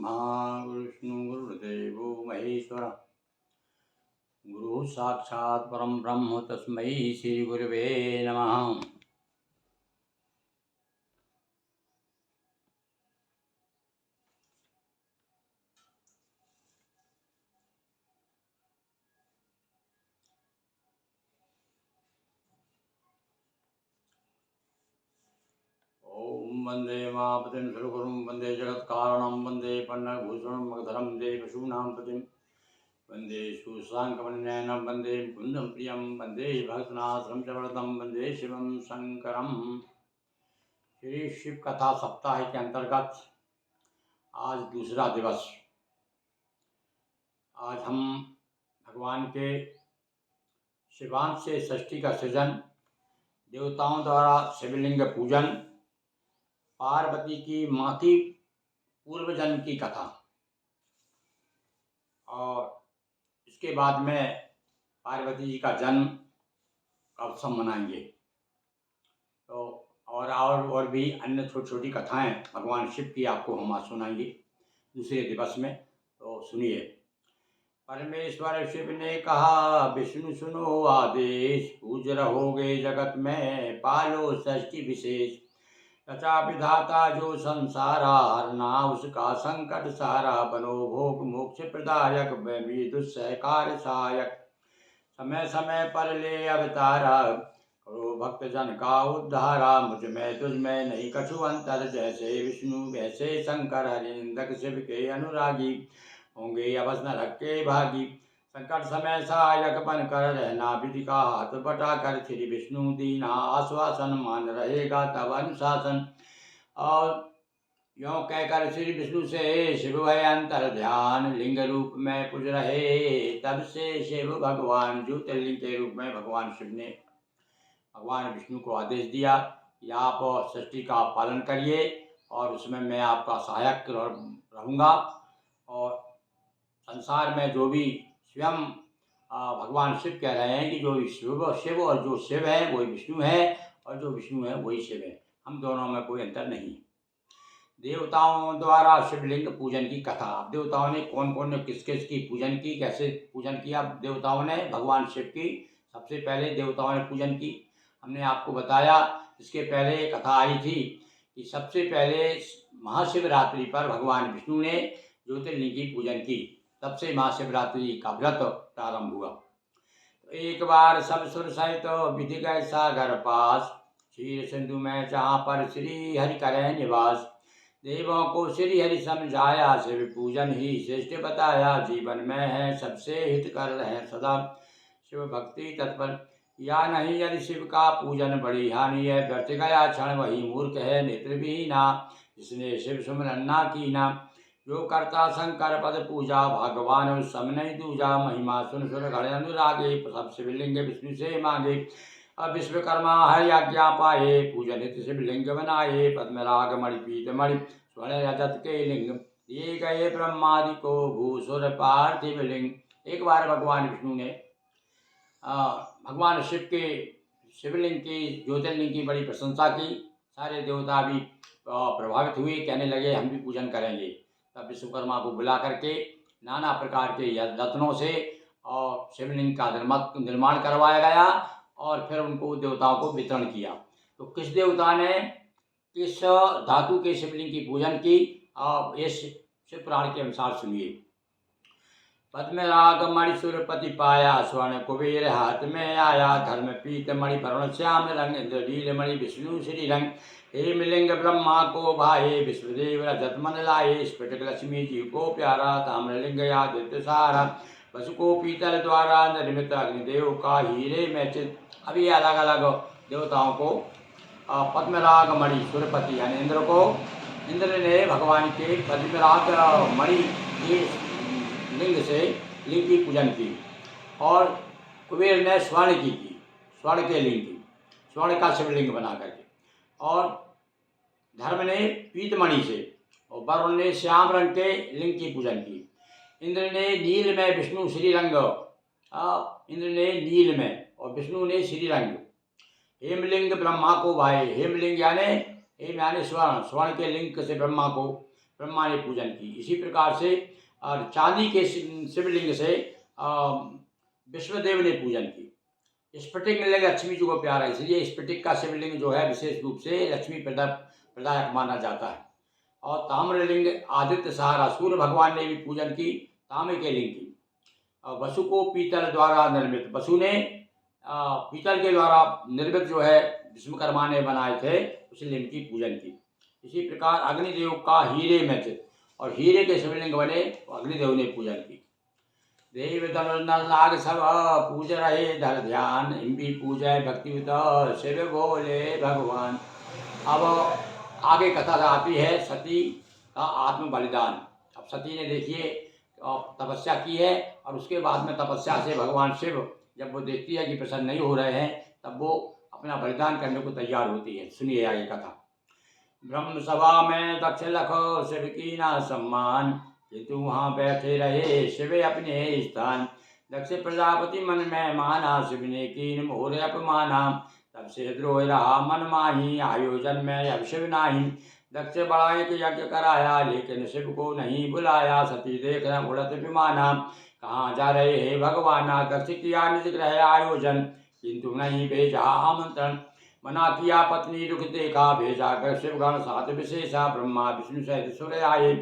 गुरुर्ब्रह्मा गुरुविष्णु गुरुदेवो महेश्वर गुरु साक्षात् परम ब्रह्म तस्मै श्री गुरुवे नमः। ओम वंदे महापतिं सुरगुरुं वंदे जगत्कारणं वंदे पन्नभूषणं मगधरं वंदे पशूनां पतिं वंदे सुशांकमणिनयनं वंदे कुन्दं प्रियं वंदे भक्तनाथं च वरदं वंदे शिवं शंकरं। श्री शिव कथा सप्ताह के अंतर्गत आज दूसरा दिवस। आज हम भगवान के शिवांश से षष्ठी का सृजन, देवताओं द्वारा शिवलिंग पूजन, पार्वती की माँ की पूर्व जन्म की कथा और इसके बाद में पार्वती जी का जन्म का उत्सव मनाएंगे। तो और भी अन्य छोटी छोटी कथाएं भगवान शिव की आपको हम आज सुनाएंगे दूसरे दिवस में। तो सुनिए। परमेश्वर शिव ने कहा, विष्णु सुनो आदेश, पूज रहोगे जगत में, पालो षष्ठी विशेष। रचा विधाता जो संसारा, हरना उसका संकट सारा। बनो भोग मोक्ष प्रदायक, भी दुस्सहकार सहायक। समय समय पर ले अवतारा, करो भक्त जन का उद्धारा। मुझ में तुझ में नहीं कछु अंतर, जैसे विष्णु वैसे शंकर। हरिनिंदक शिव के अनुरागी, होंगे अवश्य नरक के भागी। संकट समय सहायक बन कर, रहना विधि का हाथ बटा कर। श्री विष्णु दीना आश्वासन, मान रहेगा तब अनुशासन। और यों कहकर श्री विष्णु से शिव है अंतर ध्यान, लिंग रूप में पूज रहे तब से शिव भगवान। ज्योतिर्लिंग के रूप में भगवान शिव ने भगवान विष्णु को आदेश दिया कि आप षष्ठी का पालन करिए और उसमें मैं आपका सहायक रहूँगा। और संसार में जो भी स्वयं भगवान शिव कह रहे हैं कि जो शिव और जो शिव है वही विष्णु है, और जो विष्णु है वही शिव है, हम दोनों में कोई अंतर नहीं। देवताओं द्वारा शिवलिंग पूजन की कथा। देवताओं ने कौन कौन ने किस किस की पूजन की, कैसे पूजन किया देवताओं ने भगवान शिव की। सबसे पहले देवताओं ने पूजन की, हमने आपको बताया। इसके पहले कथा आई थी कि सबसे पहले महाशिवरात्रि पर भगवान विष्णु ने ज्योतिर्लिंग की पूजन की, तब से महाशिवरात्रि का व्रत प्रारंभ हुआ। तो एक बार सब सुर सहित विधि गए सागर पास, क्षीर सिंधु में जहाँ पर श्री हरि करें निवास। देवों को श्री हरि समझाया, शिव पूजन ही श्रेष्ठ बताया। जीवन में है सबसे हित कर रहे सदा, शिव भक्ति तत्पर या नहीं। यदि शिव का पूजन बड़ी हानि है, व्यर्थ गया क्षण वही मूर्ख है नेत्र विहीना। जिसने शिव सुमरन ना कीना, जो करता शंकर पद पूजा। भगवान उस सम नहीं दूजा, महिमा सुन सुर गण अनुरागे। सब शिवलिंग विष्णु से मांगे, अब विश्वकर्मा हरि आज्ञा पाए। पूजन हित शिवलिंग बनाए, पद्मराग मणि पीत मणि स्वर्ण रजत के लिंग। दिए गए ब्रह्मादि को भूसुर पार्थिव लिंग। एक बार भगवान विष्णु ने भगवान शिव के शिवलिंग की, ज्योतिर्लिंग की बड़ी प्रशंसा की। सारे देवता भी प्रभावित हुए, कहने लगे हम भी पूजन करेंगे। तब विश्वकर्मा को बुला करके नाना प्रकार के रत्नों से और शिवलिंग का निर्माण करवाया गया और फिर उनको देवताओं को वितरण किया। तो किस देवता ने किस धातु के शिवलिंग की पूजन की, और इस शिव पुराण के अनुसार सुनिए। पद्मराग मणि सुरपति पाया, स्वर्ण कुबेर हाथ में आया। धर्म पीत मणि वरुण श्याम रंग, इंद्रनील मणि विष्णु श्री रंग। हेमलिंग ब्रह्मा को भाए, विश्वदेव रजत मन लाए। स्फटिक लक्ष्मी जी को प्यारा, ताम्रलिंग आदित्य सारा। वसु को पीतल द्वारा निर्मित, अग्निदेव का हीरे में चित। अभी अलग अलग देवताओं को पद्मराग मणि सुरपति यानी इंद्र को, इंद्र ने भगवान के पद्मराग मणि की लिंग से लिंग की पूजन की, और कुबेर ने स्वर्ण की, स्वर्ण के लिंग की, स्वर्ण का शिवलिंग बना करके। और धर्म ने पीतमणि से, और वरुण ने श्याम रंग के लिंग की पूजन की। इंद्र ने नील में विष्णु श्रीरंग, इंद्र ने नील में और विष्णु ने श्रीरंग। हेमलिंग ब्रह्मा को भाए, हेमलिंग यानी हेम यानी स्वर्ण, स्वर्ण के लिंग से ब्रह्मा को ब्रह्मा ने पूजन की। इसी प्रकार से और चांदी के शिवलिंग से विश्वदेव ने पूजन की। स्फटिक लिंग लक्ष्मी जी को प्यारा है, इसलिए स्फटिक का शिवलिंग जो है विशेष रूप से लक्ष्मी प्रदायक माना जाता है। और ताम्रलिंग आदित्य सहारा सूर्य भगवान ने भी पूजन की तांबे के लिंग की। वसु को पीतल द्वारा निर्मित, वसु ने पीतल के द्वारा निर्मित जो है विश्वकर्मा ने बनाए थे उस लिंग की पूजन की। इसी प्रकार अग्निदेव का हीरे में चित और हीरे के शिवलिंग बने तो अग्निदेव ने पूजन की। देव धनुष नर नाग सब पूज रहे धर ध्यान, इनकी पूजय भक्तियुत शिव भोले भगवान। अब आगे कथा आती है सती का आत्म बलिदान। अब सती ने देखिए तपस्या की है और उसके बाद में तपस्या से भगवान शिव जब वो देखती है कि प्रसन्न नहीं हो रहे हैं तब वो अपना बलिदान करने को तैयार होती है। सुनिए आगे कथा। ब्रह्म सभा में दक्ष लख शिव की ना सम्मान, किंतु वहाँ बैठे रहे शिव अपने स्थान। दक्ष प्रजापति मन में माना, शिव ने कीन मोर अपमाना। तब से द्रोह रहा मन माही, आयोजन में अब शिव नाही। दक्ष बड़ा एक यज्ञ कराया, लेकिन शिव को नहीं बुलाया। सती देख रहे उड़त विमाना, कहाँ जा रहे हे भगवाना। दक्ष किया निज ग्रह आयोजन, किंतु नहीं भेजा आमंत्रण। मना किया पत्नी दुख देखा, भेजा कर शिवगण साथ विशेषा। ब्रह्मा विष्णु सहित सुर आए,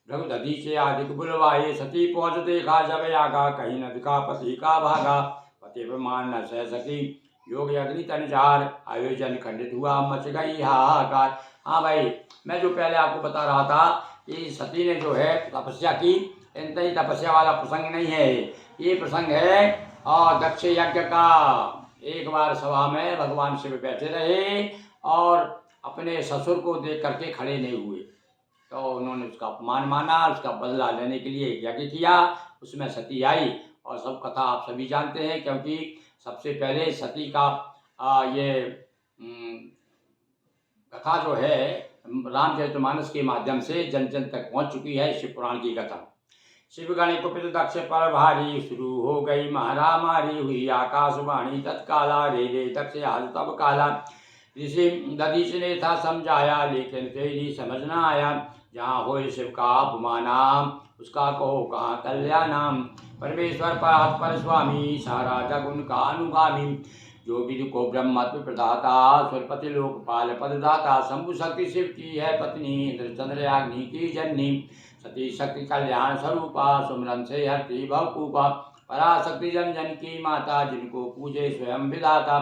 रघुदधि से आदिक बुलवाए। सती पहुँच देखा जब आगा, कहीं न दिखा पति का भागा। पति प्रमाण न सह सकी, योग अग्नि तनजार। आयोजन खंडित हुआ, मच गई हाहाकार। हाँ भाई, मैं जो पहले आपको बता रहा था कि सती ने जो है तपस्या की, इतना ही तपस्या वाला प्रसंग नहीं है ये प्रसंग है और दक्ष यज्ञ का। एक बार सभा में भगवान शिव बैठे रहे और अपने ससुर को देख करके खड़े नहीं हुए, तो उन्होंने उसका अपमान माना, उसका बदला लेने के लिए यज्ञ किया। उसमें सती आई और सब कथा आप सभी जानते हैं, क्योंकि सबसे पहले सती का ये कथा जो है रामचरितमानस के माध्यम से जन जन तक पहुंच चुकी है। शिव पुराण की कथा। शिव गण कुपित दक्ष पर भारी, शुरू हो गई महारामारी। हुई आकाशवाणी तत्काला, रे रे दक्ष आज तब काला। ऋषि दधीच ने था समझाया, लेकिन तेरी समझ न आया। जहाँ हो शिव का अपमाना, उसका कहो कहाँ कल्याणाम। परमेश्वर पर पर स्वामी, सारा जग उनका अनुगामी। जो विदु को ब्रह्मत्व प्रदाता, स्वरपति लोकपाल पददाता। शंभु शक्ति शिव की है पत्नी, इंद्र चंद्र अग्नि की जननी। सती शक्ति कल्याण स्वरूपा, सुमरन से हरती भवकूपा। पराशक्ति जन जन की माता, जिनको पूजे स्वयं विदाता।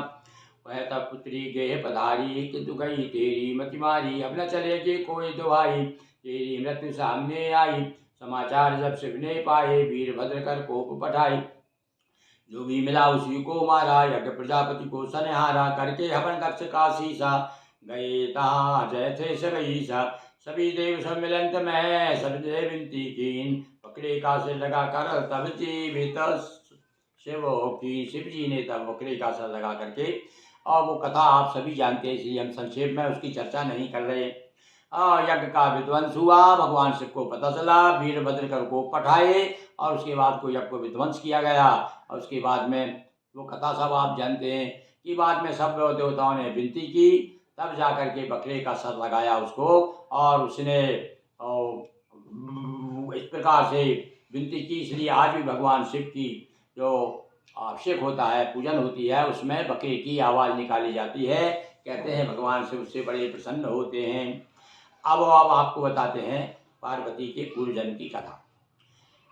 वह तब पुत्री गेह पधारी, किंतु गई तेरी मति मारी। अब न चलेगी कोई दुहाई, तेरी मृत्यु सामने आई। समाचार जब शिव ने पाए, वीरभद्र कर कोप पठाई। जो भी मिला उसी को मारा, यज्ञ प्रजापति को सनहारा। करके हवन दक्ष का शीशा, गए तहाँ जय थे सब ईसा। सभी देव सम्मिलित में सब जय विनती कीन, बकरे का सिर लगा कर तब जीवित शिव की। शिव जी ने तब बकरे का सिर लगा करके, और वो कथा आप सभी जानते हैं, इसलिए हम संक्षेप में उसकी चर्चा नहीं कर रहे। यज्ञ का विध्वंस हुआ, भगवान शिव को पता चला, वीरभद्र कर को पठाए और उसके बाद को यज्ञ को विध्वंस किया गया। और उसके बाद में वो कथा सब आप जानते हैं कि बाद में सब देवताओं ने विनती की, तब जाकर के बकरे का सर लगाया उसको, और उसने इस प्रकार से विनती की। इसलिए आज भी भगवान शिव की जो अभिषेक होता है, पूजन होती है, उसमें बकरे की आवाज़ निकाली जाती है। कहते हैं भगवान शिव से बड़े प्रसन्न होते हैं। अब आपको बताते हैं पार्वती के पूर्व जन्म की कथा।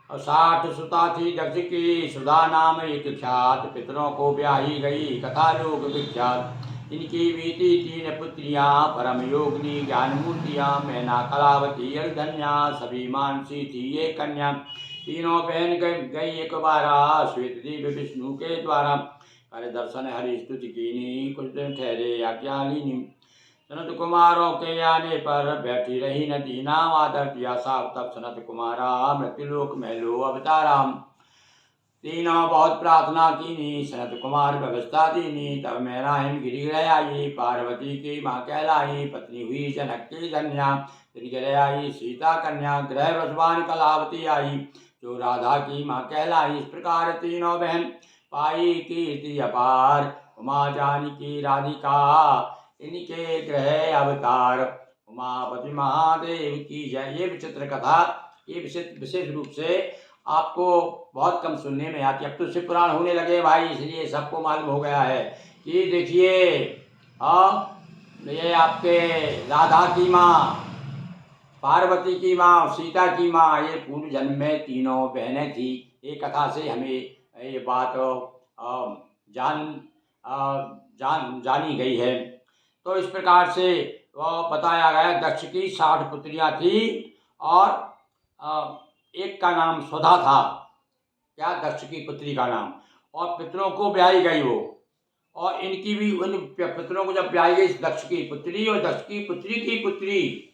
60 सुता थी दक्ष की, सुधा नाम एक ख्यात। पितरों को ब्याही गई, कथा लोक विख्यात। इनकी बीती 3 पुत्रियां, परम योगिनी ज्ञान मूर्तियां। मैना कलावती अरिधन्या, सभी मानसी थी ये कन्या। तीनों बहन गई एक बारा, श्वेत देव विष्णु के द्वारा। कर दर्शन हरि स्तुति कीनी, कुछ दिन ठहरे आज्ञालिनी। सनत कुमारों के आने पर बैठी रही नदी, नाम आदर दिया साफ। तब सनत कुमारा मृत्युलोक में लो अवतारा। तीनों बहुत प्रार्थना कीनी, सनत कुमार व्यवस्था दीनी। तब मैना हिमगिरी ग्रह आई, पार्वती की माँ कहलाई। पत्नी हुई जनक की धन्या, फिर ग्रह आई सीता कन्या। ग्रह व्रजवान कलावती आई, जो राधा की माँ कहलाई। इस प्रकार तीनों बहन पाई कीर्ति अपार। उमा जानकी राधिका, इनके ग्रह अवतार। उमापति महादेव की जय। ये विचित्र कथा, ये विशेष रूप से आपको बहुत कम सुनने में आती है। अब तो शिव पुराण होने लगे भाई, इसलिए सबको मालूम हो गया है कि देखिए ये आपके राधा की माँ, पार्वती की माँ और सीता की माँ, ये पूर्व जन्म में तीनों बहनें थी। ये कथा से हमें ये बात जानी गई है। तो इस प्रकार से वह बताया गया, दक्ष की 60 पुत्रियाँ थी और एक का नाम स्वधा था। क्या? दक्ष की पुत्री का नाम। और पितरों को ब्याही गई वो, और इनकी भी उन पितरों को जब ब्याही गई, दक्ष की पुत्री और दक्ष की पुत्री,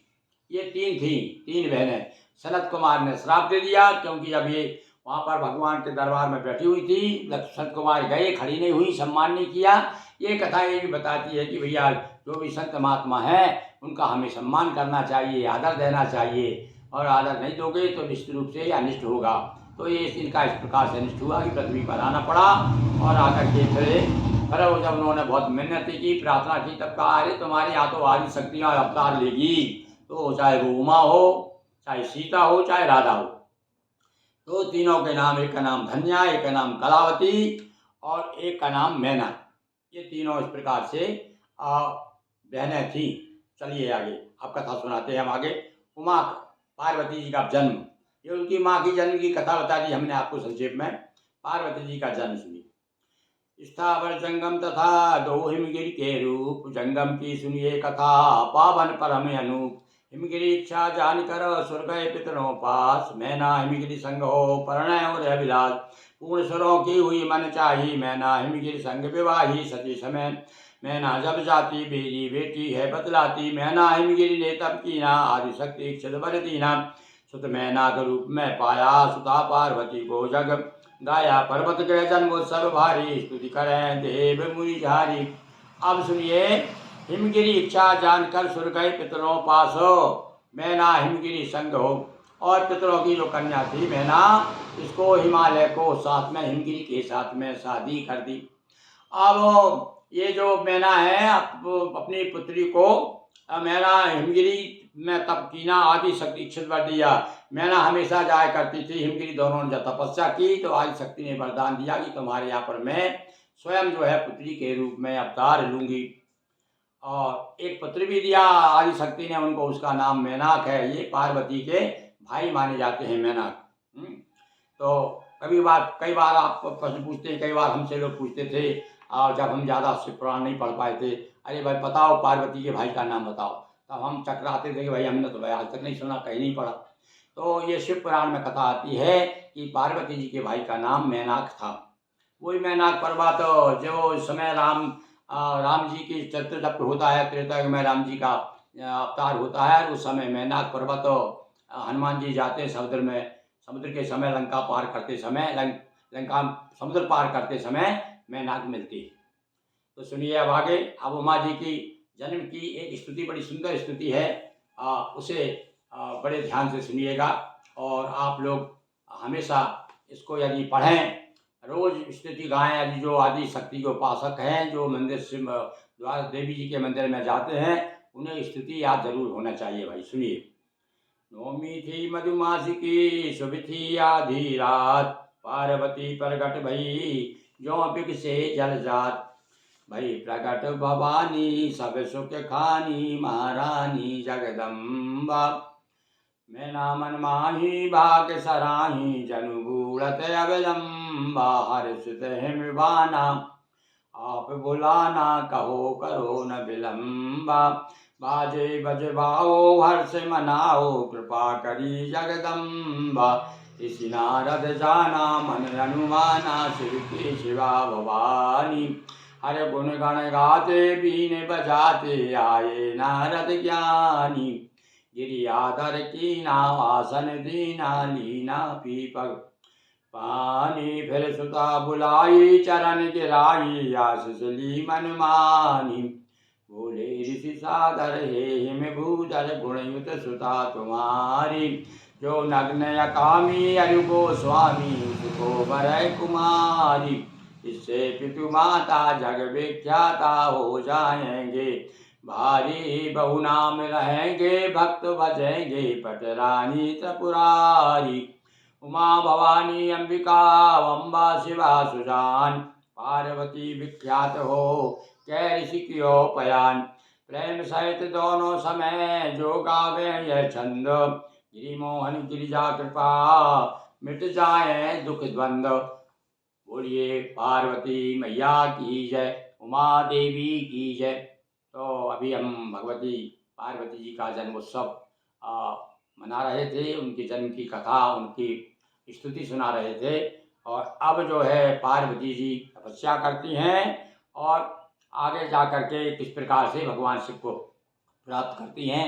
ये 3 थी, 3 बहनें। सनत कुमार ने श्राप दे दिया, क्योंकि जब ये वहाँ पर भगवान के दरबार में बैठी हुई थी, सनत कुमार गए, खड़ी नहीं हुई, सम्मान नहीं किया। ये कथा ये भी बताती है कि भैया जो भी संत महात्मा हैं उनका हमें सम्मान करना चाहिए, आदर देना चाहिए, और आदर नहीं दोगे तो निश्चित रूप से अनिष्ट होगा। तो ये इनका इस प्रकार से अनिष्ट हुआ कि पृथ्वी पर आना पड़ा, और आकर के फिर जब उन्होंने बहुत मिन्नती की, प्रार्थना की, तब कहा अरे तुम्हारे यहाँ तो आदि शक्तियाँ अवतार लेगी, तो चाहे वो उमा हो, चाहे सीता हो, चाहे राधा हो। तो तीनों के नाम, एक का नाम धन्या, एक का नाम कलावती और एक का नाम मैना। ये तीनों इस प्रकार से बहनें थी। चलिए आगे अब कथा सुनाते हैं हम आगे। उमा पार्वती जी का जन्म, ये उनकी माँ की जन्म की कथा बता दी हमने आपको संक्षेप में। पार्वती जी का जन्म सुनिए। स्थावर जंगम तथा दो हिमगिरि के रूप, जंगम की सुनिए कथा, पावन परम अनूप। हिमगिरि इच्छा जान कर सुर गए पितरों पास, मैना हिमगिरि संग हो प्रणय और अभिलाष। पूर्ण सुरों की हुई मन चाही, मैना हिमगिरि संग विवाही। सती समय मैना जब जाती, बेरी बेटी है बतलाती। मैना हिमगिरि ने तब कीना, आदि शक्ति इच्छित वर दीना। सुत मैना के रूप में पाया, सुता पार्वती को जग गाया। पर्वत गृह जन्मोत्सव भारी, स्तुति करें देव मुनि झारी। अब सुनिए, हिमगिरि इच्छा जानकर सुर गए पितरों पासो, मैना हिमगिरि संग हो। और पितरों की जो कन्या थी मैना, इसको हिमालय को साथ में हिमगिरि के साथ में शादी कर दी। अब ये जो मैना है अपनी पुत्री को मैना हिमगिरि में तप कीना, आदि शक्ति इच्छित वर दिया। मैना हमेशा जाया करती थी हिमगिरि, दोनों ने जब तपस्या की तो आदि शक्ति ने वरदान दिया कि तुम्हारे यहाँ पर मैं स्वयं जो है पुत्री के रूप में अवतार लूँगी। और एक पुत्र भी दिया आदि शक्ति ने उनको, उसका नाम मैनाक है। ये पार्वती के भाई माने जाते हैं मैनाक। तो कई बार आप प्रश्न पूछते हैं, कई बार हमसे लोग पूछते थे, और जब हम ज़्यादा शिव पुराण नहीं पढ़ पाए थे, अरे भाई बताओ पार्वती के भाई का नाम बताओ, तब हम चकराते थे कि भाई हमने तो भाई आज तक नहीं सुना, कहीं नहीं पढ़ा। तो ये शिव पुराण में कथा आती है कि पार्वती जी के भाई का नाम मैनाक था। वही मैनाक पर्वत जो समय राम जी की चरित्र जब होता है, त्रेता युग में राम जी का अवतार होता है, उस समय मैनाक पर्वत हनुमान जी जाते हैं समुद्र के समय, लंका पार करते समय, लंका समुद्र पार करते समय मैनाक मिलती है। तो सुनिए अब आगे। अब उमा जी की जन्म की एक स्तुति, बड़ी सुंदर स्तुति है, उसे बड़े ध्यान से सुनिएगा। और आप लोग हमेशा इसको यदि पढ़ें, रोज स्तुति गाएं, यदि जो आदि शक्ति के उपासक हैं, जो मंदिर से द्वारा देवी जी के मंदिर में जाते हैं, उन्हें स्तुति याद जरूर होना चाहिए भाई। सुनिए। नौमी थी मधुमासी की, शुभ थी आधी रात, पार्वती प्रगट भई जो बिग से जल जात। भई प्रगट भवानी सब सुख खानी, महारानी जगदम्बा। मैना मन माही भाग सराही, जनु बूढ़त अविलंबा। हर्षित हिमवाना आप बुलाना, कहो करो न विलंबा। बाजे बजवाओ हर्ष मनाओ, कृपा करी जगदम्बा। इसी नारद जाना मन अनुमाना, शिव की शिवा भवानी। हर गुण गण गाते बीन बजाते, आए नारद ज्ञानी। गिरियाधर कीना आसन दीना, लीना पीपक पानी। फिर सुता बुलाई चरण गिराई, आशीष ली मन मानी। बोले ऋषि सादर हे हिम भूधर, गुणयुत सुता तुम्हारी। जो नग्न अकामी अरु गोस्वामी, उसको वरै कुमारी। इससे पितु माता जग विख्याता हो जाएंगे, भारी बहु नाम रहेंगे भक्त भजेंगे पटरानी त्रिपुरारी। उमा भवानी अंबिका अम्बा शिवा सुजान, पार्वती विख्यात हो कै ऋषि कियो पयान। प्रेम सहित दोनों समय जो गावे यह छंद, गिरिमोहन गिरिजा कृपा मिट जाए दुख द्वंद। बोलिए पार्वती मैया की जय, उमा देवी की जय। तो अभी हम भगवती पार्वती जी का जन्मोत्सव मना रहे थे, उनके जन्म की कथा, उनकी स्तुति सुना रहे थे। और अब जो है पार्वती जी तपस्या करती हैं और आगे जा कर के किस प्रकार से भगवान शिव को प्राप्त करती हैं,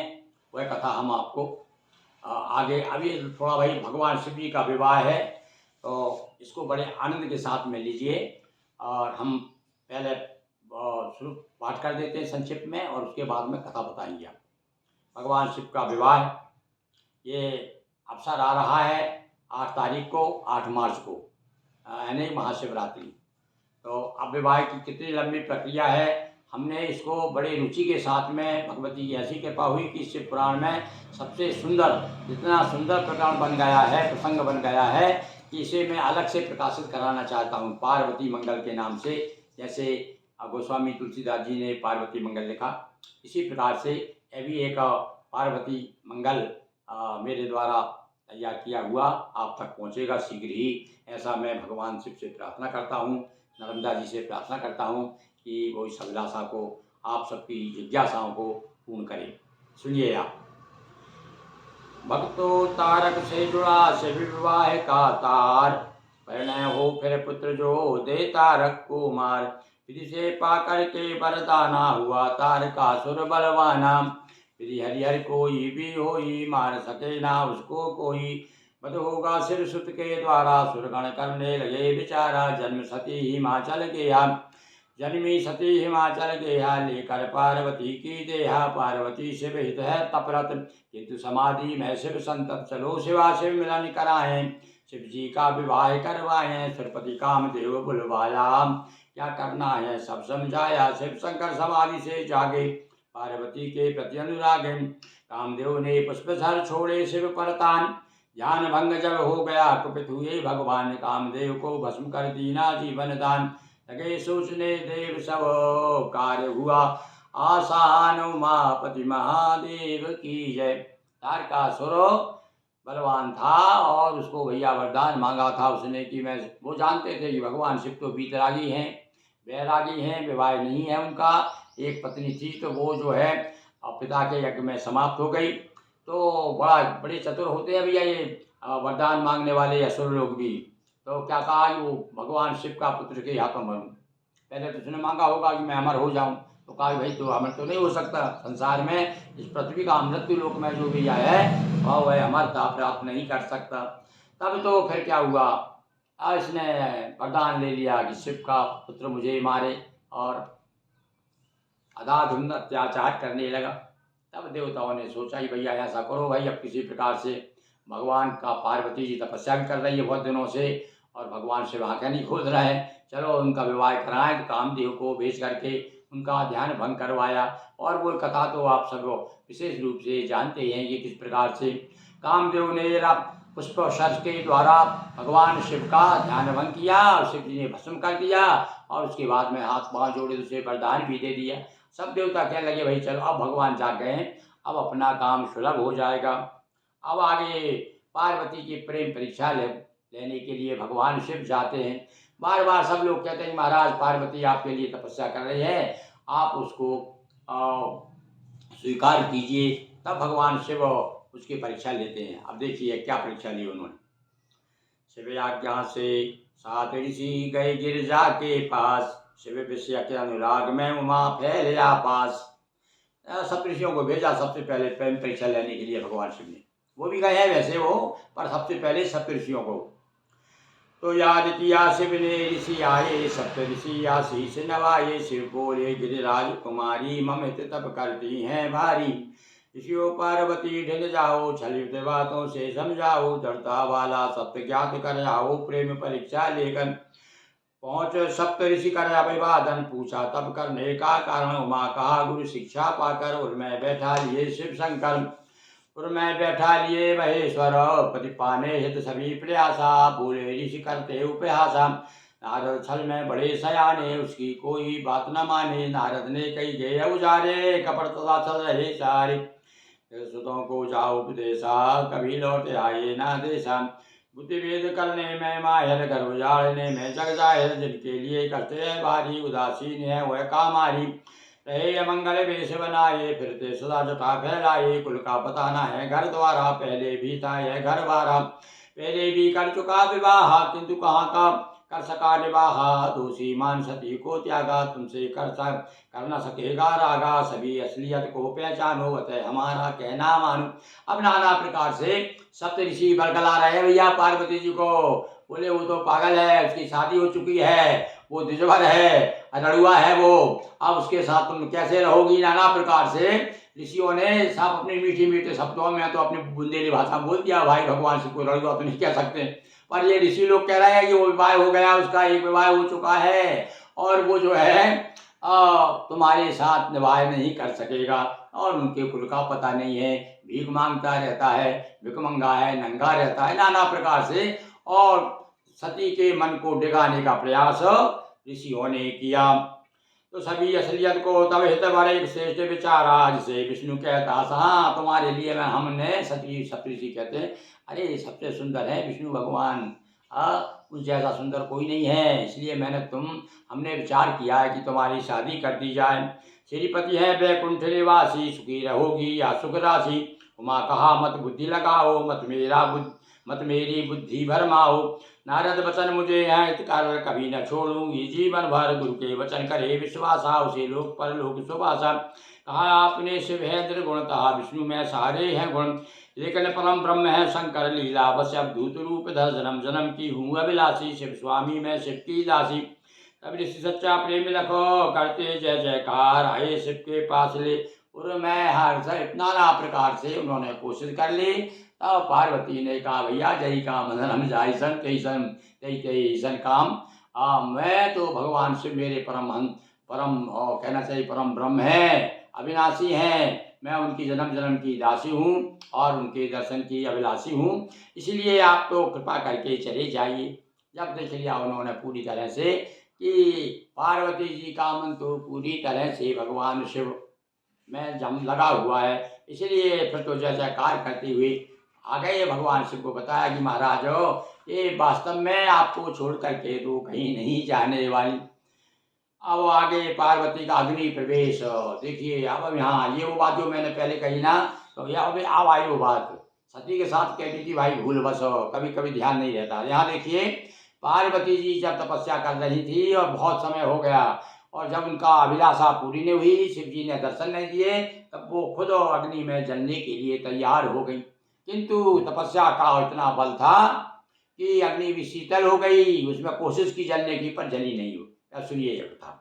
वह कथा हम आपको आगे। अभी थोड़ा भाई भगवान शिव जी का विवाह है, तो इसको बड़े आनंद के साथ में लीजिए। और हम पहले शुरू पाठ कर देते हैं संक्षिप्त में, और उसके बाद में कथा बताएंगे आप। भगवान शिव का विवाह, ये अवसर आ रहा है 8 तारीख को, 8 मार्च को, यानी महाशिवरात्रि। तो अब विवाह की कितनी लंबी प्रक्रिया है, हमने इसको बड़े रुचि के साथ में, भगवती की ऐसी कृपा हुई कि शिव पुराण में सबसे सुंदर, जितना सुंदर प्रकरण बन गया है, प्रसंग बन गया है, कि इसे मैं अलग से प्रकाशित कराना चाहता हूँ पार्वती मंगल के नाम से। जैसे गोस्वामी तुलसीदास जी ने पार्वती मंगल लिखा, इसी प्रकार से यह भी एक पार्वती मंगल मेरे द्वारा तैयार किया हुआ आप तक पहुँचेगा शीघ्र ही। ऐसा मैं भगवान शिव से प्रार्थना करता हूँ, नर्मदा जी से प्रार्थना करता हूँ कि वो इस अभिलाषा को, आप सबकी जिज्ञासाओं को पूर्ण करें। सुनिए आप। भक्तों तारक से जुड़ा शिव विवाह का तार, परिणय हो फिर पुत्र जो दे तारक को मार। विधि से पाकर के वरदाना हुआ तारकासुर बलवाना। विधि हरिहर कोई भी होई, मार सके ना उसको कोई। वध होगा शिव सुत के द्वारा, सुरगण करने लगे विचारा। जन्म सती हिमाचल गया, जन्मी सती हिमाचल गेहा। लेकर पार्वती की देहा, पार्वती शिव हित है तपरत। किंतु समाधि में शिव संतत, चलो शिवा शिव मिलन कराएं। शिव जी का विवाह करवाएं, श्रीपति कामदेव बुलवाया। क्या करना है सब समझाया, शिव शंकर समाधि से जागे। पार्वती के प्रति अनुरागे, कामदेव ने पुष्पसर छोड़े शिव परतान। ध्यान भंग जब हो गया कुपित हुए भगवान, कामदेव को भस्म कर दीना जीवन दान। लगे सोचने देव सब कार्य हुआ आसान, उमापति महादेव की जय। तारकासुर बलवान था और उसको भैया वरदान मांगा था उसने कि मैं, वो जानते थे कि भगवान शिव तो वीतरागी हैं, वैरागी हैं, विवाह नहीं है उनका। एक पत्नी थी तो वो जो है पिता के यज्ञ में समाप्त हो गई। तो बड़े चतुर होते हैं भैया ये वरदान मांगने वाले असुर लोग भी। तो क्या कहा कि वो भगवान शिव का पुत्र के हाथों बनूं। पहले तो उसने मांगा होगा कि मैं अमर हो जाऊं, तो कहा भाई तो अमर तो नहीं हो सकता, संसार में इस पृथ्वी का मृत्यु लोक में जो भी आया है वह अमरता प्राप्त नहीं कर सकता। तब तो फिर क्या हुआ, इसने वरदान ले लिया कि शिव का पुत्र मुझे मारे, और अधाधुंध अत्याचार करने लगा। तब देवताओं ने सोचा ही भैया ऐसा करो भाई, अब किसी प्रकार से भगवान का, पार्वती जी तपस्या भी कर रही है बहुत दिनों से और भगवान शिव आंखें नहीं खोल रहे हैं, चलो उनका विवाह कराएं। तो कामदेव को भेज करके उनका ध्यान भंग करवाया। और वो कथा तो आप सब विशेष रूप से जानते हैं कि किस प्रकार से कामदेव ने पुष्प सर्ष के द्वारा भगवान शिव का ध्यान भंग किया और शिव जी ने भस्म कर दिया। और उसके बाद में हाथ पांव जोड़े उसे वरदान भी दे दिया। सब देवता कहने लगे भाई चलो अब भगवान जाग गए हैं, अब अपना काम सुलभ हो जाएगा। अब आगे पार्वती की प्रेम परीक्षा लेने के लिए भगवान शिव जाते हैं। बार बार सब लोग कहते हैं महाराज पार्वती आपके लिए तपस्या कर रही है, आप उसको स्वीकार कीजिए। तब भगवान शिव उसकी परीक्षा लेते हैं। अब देखिए क्या परीक्षा ली उन्होंने। शिव आज्ञा से 7 ऋषि गए गिरजा के पास, शिव विषय के अनुराग में उमा फैले आपास। सब ऋषियों को भेजा सबसे पहले प्रेम परीक्षा लेने के लिए भगवान शिव ने। वो भी गए हैं वैसे वो, पर सबसे पहले सप्त ऋषियों को। तो याद किया शिव ने ऋषि आए, सप्त ऋषि आशीष नवाए। शिव बोले गिरिराज कुमारी, ममित तब करती हैं भारी। ऋषियों पार्वती ढिल जाओ, छलित बातों से समझाओ। दृढ़ता वाला सत्य ज्ञात कर जाओ, प्रेम परीक्षा लेकर पहुँच सप्त ऋषि कर अभिवादन पूछा तब करने का कारण उमा कहा गुरु शिक्षा पाकर उर्में बैठा लिए शिव शंकर उर्में बैठा लिए महेश्वर पति पाने हित सभी प्रयासा बोले ऋषि करते उपहासा नारद छल में बड़े सयाने उसकी कोई बात न माने नारद ने कही गए उजारे कपट तथा चल रहे सारे सुतों को जाओ उपदेशा कभी लौट आए ना देशा बुद्धि भेद करने में माहिर घर उजाड़ने में जग जाहिर जिनके लिए करते हैं भारी उदासीन है वह कामारी रहे अमंगल वेश बनाए फिरते सदा जटा फैलाए कुल का बताना है घर द्वारा पहले भी था यह घर बारा पहले भी कर चुका विवाह किंतु कहाँ का कर सका निवाहा दोषी मान सती को त्यागा तुमसे कर न सकेगा रागा सभी असलियत को पहचानो अतः हमारा कहना मानो। अब नाना प्रकार से सप्त ऋषि बरगला रहे हैं भैया पार्वती जी को। बोले वो तो पागल है, उसकी शादी हो चुकी है, वो दिजवर है, अड़ुआ है वो, अब उसके साथ तुम कैसे रहोगी। नाना प्रकार से ऋषियों ने सब अपने मीठे मीठे शब्दों में तो अपनी बुंदेली भाषा बोल दिया भाई भगवान से कोई लड़ुआ तो नहीं कह सकते। पर ये ऋषि लोग कह रहे हैं कि वो विवाह हो गया, उसका एक विवाह हो चुका है और वो जो है तुम्हारे साथ निवाह नहीं कर सकेगा और उनके कुल का पता नहीं है, भीख मांगता रहता है, भिखमंगा है, नंगा रहता है, नाना प्रकार से। और सती के मन को डिगाने का प्रयास ऋषियों ने किया। तो सभी असलियत को तब हित बड़े श्रेष्ठ विचारा जिसे विष्णु कहता हाँ तुम्हारे लिए मैं हमने सप्तऋषि कहते हैं अरे सबसे सुंदर है विष्णु भगवान, उस जैसा सुंदर कोई नहीं है, इसलिए हमने विचार किया है कि तुम्हारी शादी कर दी जाए। श्रीपति है वैकुंठ निवासी सुखी रहोगी या सुख राशि। उमा कहा मत बुद्धि लगाओ मत मेरी बुद्धि भरमाओ। नारद वचन मुझे है हितकार कभी न छोड़ूंगी जीवन भर। गुरु के वचन करे विश्वासा उसे लोक पर लोक सुभाषा। कहा आपने शिव है निर्गुण कहा विष्णु में सारे हैं गुण, लेकिन परम ब्रह्म है शंकर लीला बस अब दूत रूप धर जन्म जन्म की हूँ अभिलाषी। शिव स्वामी मैं शिव की दासी। तब ऋषि सच्चा प्रेम लखो करते जय जयकार आए शिव के पास ले। और मैं हर नाना प्रकार से उन्होंने कोशिश कर ली। तब पार्वती ने कहा भैया जय काम हम जाइसन तेईसन तेईसन काम। मैं तो भगवान शिव मेरे परम कहना चाहिए परम ब्रह्म है, अविनाशी हैं, मैं उनकी जन्म जन्म की दासी हूँ और उनके दर्शन की अभिलाषी हूँ, इसलिए आप तो कृपा करके चले जाइए। जब देख लिया उन्होंने पूरी तरह से कि पार्वती जी का मन तो पूरी तरह से भगवान शिव में जम लगा हुआ है, इसलिए फिर तो जय जयकार करते हुए आ गए। भगवान शिव को बताया कि महाराज ये वास्तव में आपको छोड़ करके तो कहीं नहीं जाने वाली। अब आगे पार्वती का अग्नि प्रवेश देखिए। अब यहाँ ये वो बात जो मैंने पहले कही ना, तो यह अब आई वो बात सती के साथ कहती थी भाई भूल बस कभी कभी ध्यान नहीं रहता। यहाँ देखिए पार्वती जी जब तपस्या कर रही थी और बहुत समय हो गया और जब उनका अभिलाषा पूरी नहीं हुई, शिव जी ने दर्शन नहीं दिए, तब वो खुद अग्नि में जलने के लिए तैयार हो गई। किंतु तपस्या का इतना बल था कि अग्नि भी शीतल हो गई, उसमें कोशिश की जलने की पर जली नहीं हो। सुनिए ये था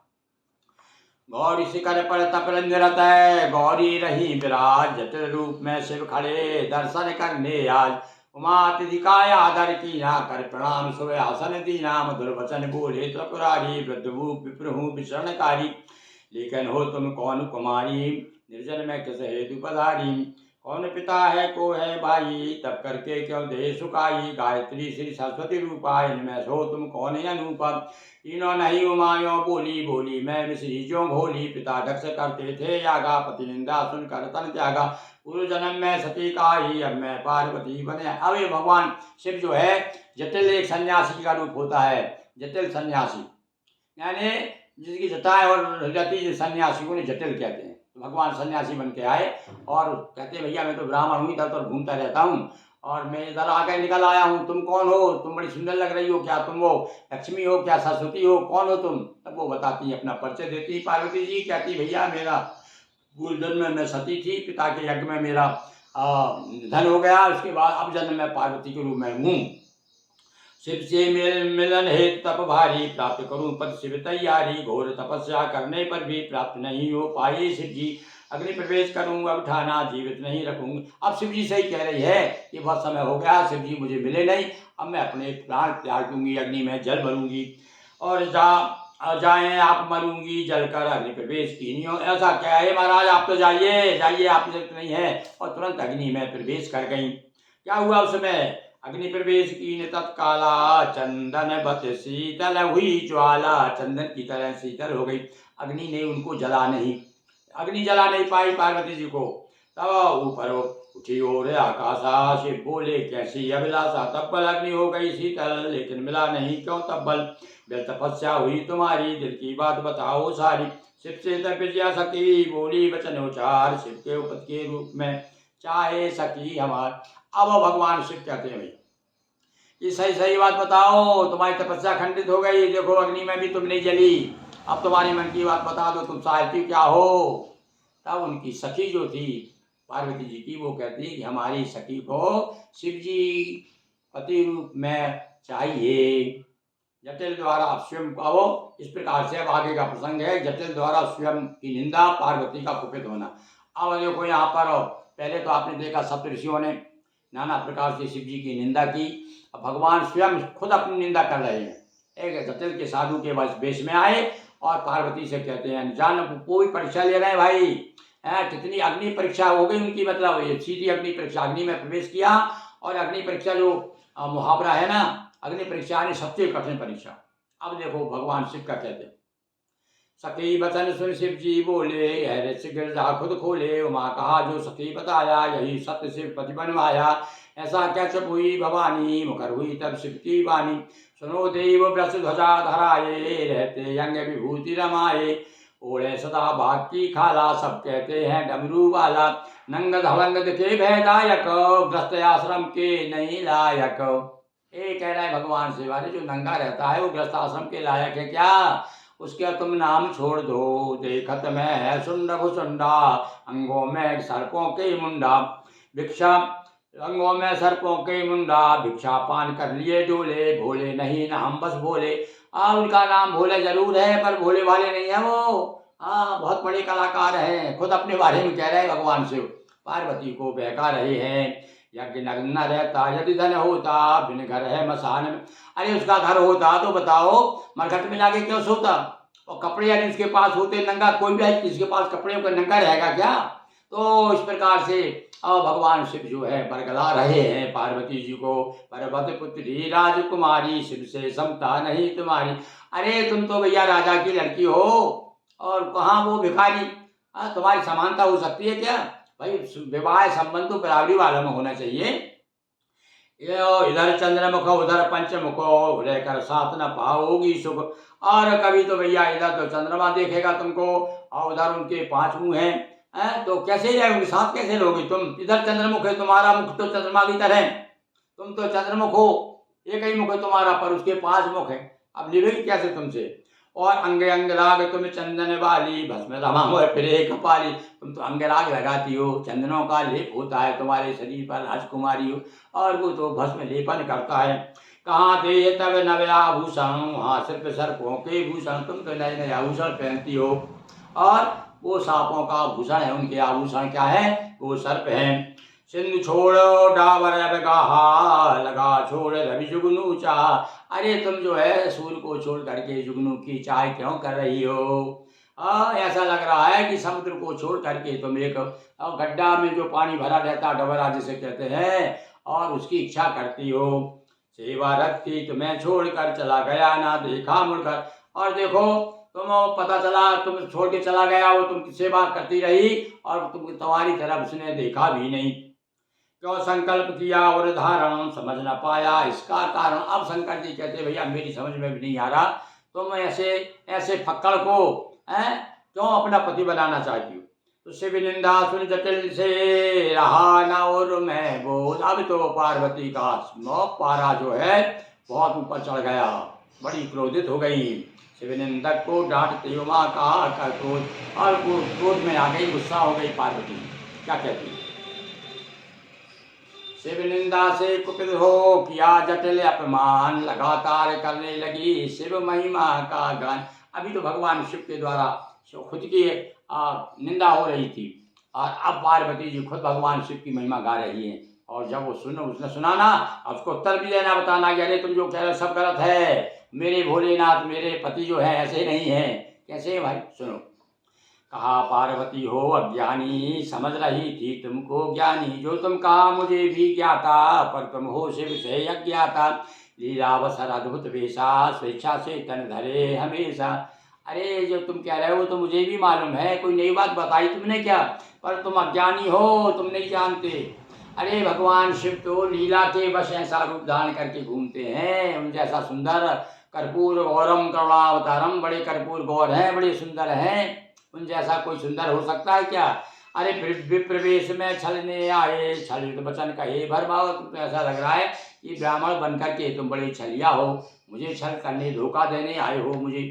गौरी शिखर पर तप निरत है गौरी रही विराज जटिल रूप में शिव खड़े दर्शन करने आज। उमा तिथि का आदर की ना कर प्रणाम सुबह आसन दीना मधुर वचन बोले त्रिपुरारी वृद्धभूप विप्रहूँ विशरणकारी। लेकिन हो तुम कौन कुमारी निर्जन में किस हेतु पधारी। कौन पिता है को है भाई तब करके क्यों दे सुखाई। गायत्री श्री सरस्वती रूपा इनमें सो तुम कौन अनुपम। तीनों नहीं उमायों बोली बोली मैं मिश्री जो भोली। पिता दक्ष करते थे यागा पति निंदा सुनकर तन त्यागा। पूर्व जन्म में सती का ही अब मैं पार्वती बने। अब ये भगवान शिव जो है जटिल एक सन्यासी का रूप होता है, जटिल सन्यासी यानी जिसकी जटाएं और रति सन्यासी को जटिल कहते हैं। तो भगवान सन्यासी बन के आए और कहते भैया मैं तो ब्राह्मण हूँ, इधर तो घूमता रहता हूँ और मैं इधर आकर निकल आया हूँ। तुम कौन हो, तुम बड़ी सुंदर लग रही हो, क्या तुम वो लक्ष्मी हो, क्या सरस्वती हो, कौन हो तुम। तब वो बताती अपना परिचय देती पार्वती जी। कहती भैया मेरा पूर्व जन्म में सती थी, पिता के यज्ञ में मेरा निधन हो गया, उसके बाद अब जन्म में पार्वती के रूप में हूँ। शिव से मिलन हेतु तप भारी प्राप्त करूं पद शिव तैयारी। घोर तपस्या करने पर भी प्राप्त नहीं हो पाई शिव जी अग्नि प्रवेश करूं अब ठाना जीवित नहीं रखूंगा। अब शिव जी सही कह रही है कि बहुत समय हो गया शिव जी मुझे मिले नहीं, अब मैं अपने प्राण त्याग दूंगी, अग्नि में जल भरूंगी। और जाएं आप मरूंगी जलकर अग्नि प्रवेश कीनियो। ऐसा क्या है महाराज, आप तो जाइए जाइए, आप जरूरत नहीं है। और तुरंत अग्नि में प्रवेश कर गई। क्या हुआ उसमें, अग्नि प्रवेश कीन तत्काला चंदन बत शीतल हुई ज्वाला, चंदन की तरह शीतल हो गई। अग्नि ने उनको जला नहीं, अग्नि जला नहीं पाई पार्वती जी को। तब ऊपर उठी ओर आकाशा, शिव बोले कैसी अभिलाषा, तब्बल अग्नि हो गई शीतल, लेकिन मिला नहीं क्यों तब्बल। बल तपस्या हुई तुम्हारी, दिल की बात बताओ सारी। शिव से तपस्या सकी, बोली वचन उचार, शिव के उपत के रूप में चाहे सकी हमार। अब भगवान शिव कहते हैं भाई ये सही सही बात बताओ, तुम्हारी तपस्या खंडित हो गई, देखो अग्नि में भी तुम नहीं जली, अब तुम्हारी मन की बात बता दो, तुम चाहती क्या हो। तब उनकी सखी जो थी पार्वती जी की, वो कहती है कि हमारी सखी को शिव जी पति रूप में चाहिए। जटिल द्वारा स्वयं का वो इस प्रकार से, अब आगे का प्रसंग है, जटिल द्वारा स्वयं की निंदा, पार्वती का कुपित होना। अब देखो यहाँ पर पहले तो आपने देखा सप्त ऋषियों ने नाना प्रकार से शिव जी की निंदा की, अब भगवान स्वयं खुद अपनी निंदा कर रहे हैं। एक जटिल के साधु के वेश में आए और पार्वती से कहते हैं जान कोई परीक्षा ले रहे हैं भाई, कितनी अग्नि परीक्षा हो गई उनकी, मतलब ये सीधी अग्नि परीक्षा, अग्नि में प्रवेश किया। और अग्नि परीक्षा जो मुहावरा है ना, अग्नि परीक्षा यानी सबसे कठिन परीक्षा। अब देखो भगवान शिव का कहते हैं, सखी बचन सुन शिव जी बोले, रहस्य गिरजा खुद खोले, उमा कहा जो सखी बताया, यही सत्य शिव पति बनवाया। ऐसा क्या चुप हुई भवानी, मुखर हुई तब शिव की वाणी। सुनो देव व्रत ध्वजा धराए, रहते यंग विभूति रमाए। ओढ़े सदा भाग की खाला, सब कहते हैं डमरू वाला। नंग धड़ंग दिखे भयदायक, ग्रस्त आश्रम के नहीं लायक। ये कह रहा है भगवान शिव, अरे जो नंगा रहता है वो ग्रस्त आश्रम के लायक है क्या, उसके तुम नाम छोड़ दो। देखत में है सुंड भुसुंडा, अंगों में सर्पों के मुंडा। भिक्षा अंगों में सर्पों के मुंडा, भिक्षा पान कर लिए डोले। भोले नहीं ना हम बस भोले, उनका नाम भोले जरूर है पर भोले वाले नहीं है वो। बहुत बड़े कलाकार हैं, खुद अपने बारे में कह रहे हैं भगवान शिव। पार्वती को बहका रहे हैं, यज्ञ नग्न रहता यदि धन होता, बिन घर है मसान में। अरे उसका घर होता तो बताओ मरघट में लाके क्यों सोता, और कपड़े यदि उसके पास होते नंगा, कोई भी है किसके पास कपड़े का नंगा रहेगा क्या। तो इस प्रकार से भगवान शिव जो है बरगला रहे हैं पार्वती जी को। पर्वत पुत्री राजकुमारी, शिव से समता नहीं तुम्हारी। अरे तुम तो भैया राजा की लड़की हो और कहाँ वो भिखारी, तुम्हारी समानता हो सकती है क्या भाई। विवाह संबंध तो बराबरी वालों में होना चाहिए। इधर चंद्रमुख उधर पंचमुख, रहकर साथ न पाओगी सुख। और कभी तो भैया इधर तो चंद्रमा देखेगा तुमको और उधर उनके 5 मुंह हैं, तो कैसे जाएंगे साथ, कैसे लोगी तुम। इधर चंद्रमुख है, तुम्हारा मुख तो चंद्रमा की तरह, तुम तो चंद्रमुख हो, एक ही मुख है तुम्हारा पर उसके 5 मुख है, अब निभेगी कैसे तुमसे। और अंग अंग राग तुम चंदन वाली, भस्म रमा फिरे कपाली। तुम तो अंग राग लगाती हो, चंदनों का लेप होता है तुम्हारे शरीर पर, राजकुमारी हो, और वो तो भस्म लेपन करता है। कहाँ दे तब नवे आभूषण, वहाँ सिर्फ सर्पों के भूषण। तुम तो नए नए आभूषण पहनती हो, और वो सांपों का आभूषण है, उनके आभूषण क्या है, वो सर्प हैं। सिंधु छोड़ डाबर बगाहा, लगा छोड़ रवि जुगनू चाह। अरे तुम जो है सूर्य को छोड़ करके जुगनू की चाह क्यों कर रही हो। ऐसा लग रहा है कि समुद्र को छोड़ करके तुम एक गड्ढा में जो पानी भरा रहता डबरा जिसे कहते हैं, और उसकी इच्छा करती हो। सेवा रखती तुम्हें छोड़कर चला गया, ना देखा मुड़कर। और देखो तुम पता चला तुम छोड़ के चला गया, वो तुमकी सेवा करती रही और तुम्हारी तरफ उसने देखा भी नहीं। क्यों संकल्प किया और धारण, समझ न पाया इसका कारण। अब शंकर जी कहते भैया मेरी समझ में भी नहीं आ रहा, तुम ऐसे ऐसे फक्कड़ को क्यों अपना पति बनाना चाहती हो। तो शिव निंदा सुन जटिल से रहा न और मैं बोझ। अब तो पार्वती का पारा जो है बहुत ऊपर चढ़ गया, बड़ी क्रोधित हो गई। शिव निंदक को डांटती उमा कहा कर क्रोध, और क्रोध में आ गई, गुस्सा हो गई पार्वती। क्या कहती है, शिव निंदा से कुपित हो किया जटिल अपमान, लगातार करने लगी शिव महिमा का गान। अभी तो भगवान शिव के द्वारा खुद की निंदा हो रही थी, और अब पार्वती जी खुद भगवान शिव की महिमा गा रही हैं। और जब वो उसने सुना ना, उसको उत्तर भी देना बताना कि अरे तुम जो कह रहे हो सब गलत है, मेरे भोलेनाथ मेरे पति जो है ऐसे नहीं हैं। कैसे है भाई? सुनो। कहा पार्वती हो अज्ञानी, समझ रही थी तुमको ज्ञानी, जो तुम कहा मुझे भी ज्ञाता, पर तुम हो शिव से अज्ञाता। लीलावसर अद्भुत वेशा, स्वेच्छा से तन धरे हमेशा। अरे जो तुम कह रहे हो तो मुझे भी मालूम है, कोई नई बात बताई तुमने क्या? पर तुम अज्ञानी हो, तुम नहीं जानते। अरे भगवान शिव तो लीला के वश ऐसा रूप धारण करके घूमते हैं, उन जैसा सुंदर कर्पूर गौरम करुणावतारम, बड़े कर्पूर गौर हैं, बड़े सुंदर हैं। उन जैसा कोई सुंदर हो सकता है क्या? अरे विप्रवेश में छलने आए, छलित वचन कहे भरमाओ। तुम तो ऐसा लग रहा है कि ब्राह्मण बनकर के तुम बड़े छलिया हो, मुझे छल करने धोखा देने आए हो मुझे।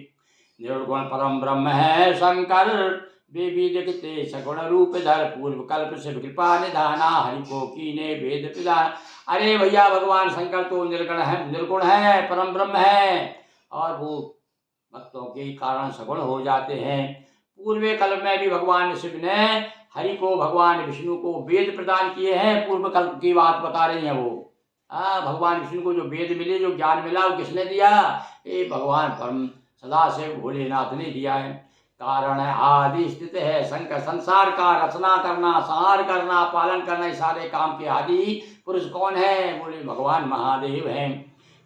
निर्गुण परम ब्रह्म है शंकर, बेबी दिखते सगुण रूप धर, पूर्व कल्प शिव कृपा निधाना, हरि को कीने वेद प्रदान। अरे भैया भगवान शंकर तो निर्गुण है, निर्गुण है, परम ब्रह्म है, और वो भक्तों के कारण सगुण हो जाते हैं। पूर्व कल्प में भी भगवान शिव ने हरि को, भगवान विष्णु को वेद प्रदान किए हैं। पूर्व कल्प की बात बता रही हैं वो। भगवान विष्णु को जो वेद मिले, जो ज्ञान मिला, वो किसने दिया? ये भगवान परम सदाशिव भोलेनाथ ने दिया है। कारण है आदि स्थित है शंकर, संसार का रचना करना, संहार करना, पालन करना, ये सारे काम के आदि पुरुष कौन है? बोले भगवान महादेव हैं।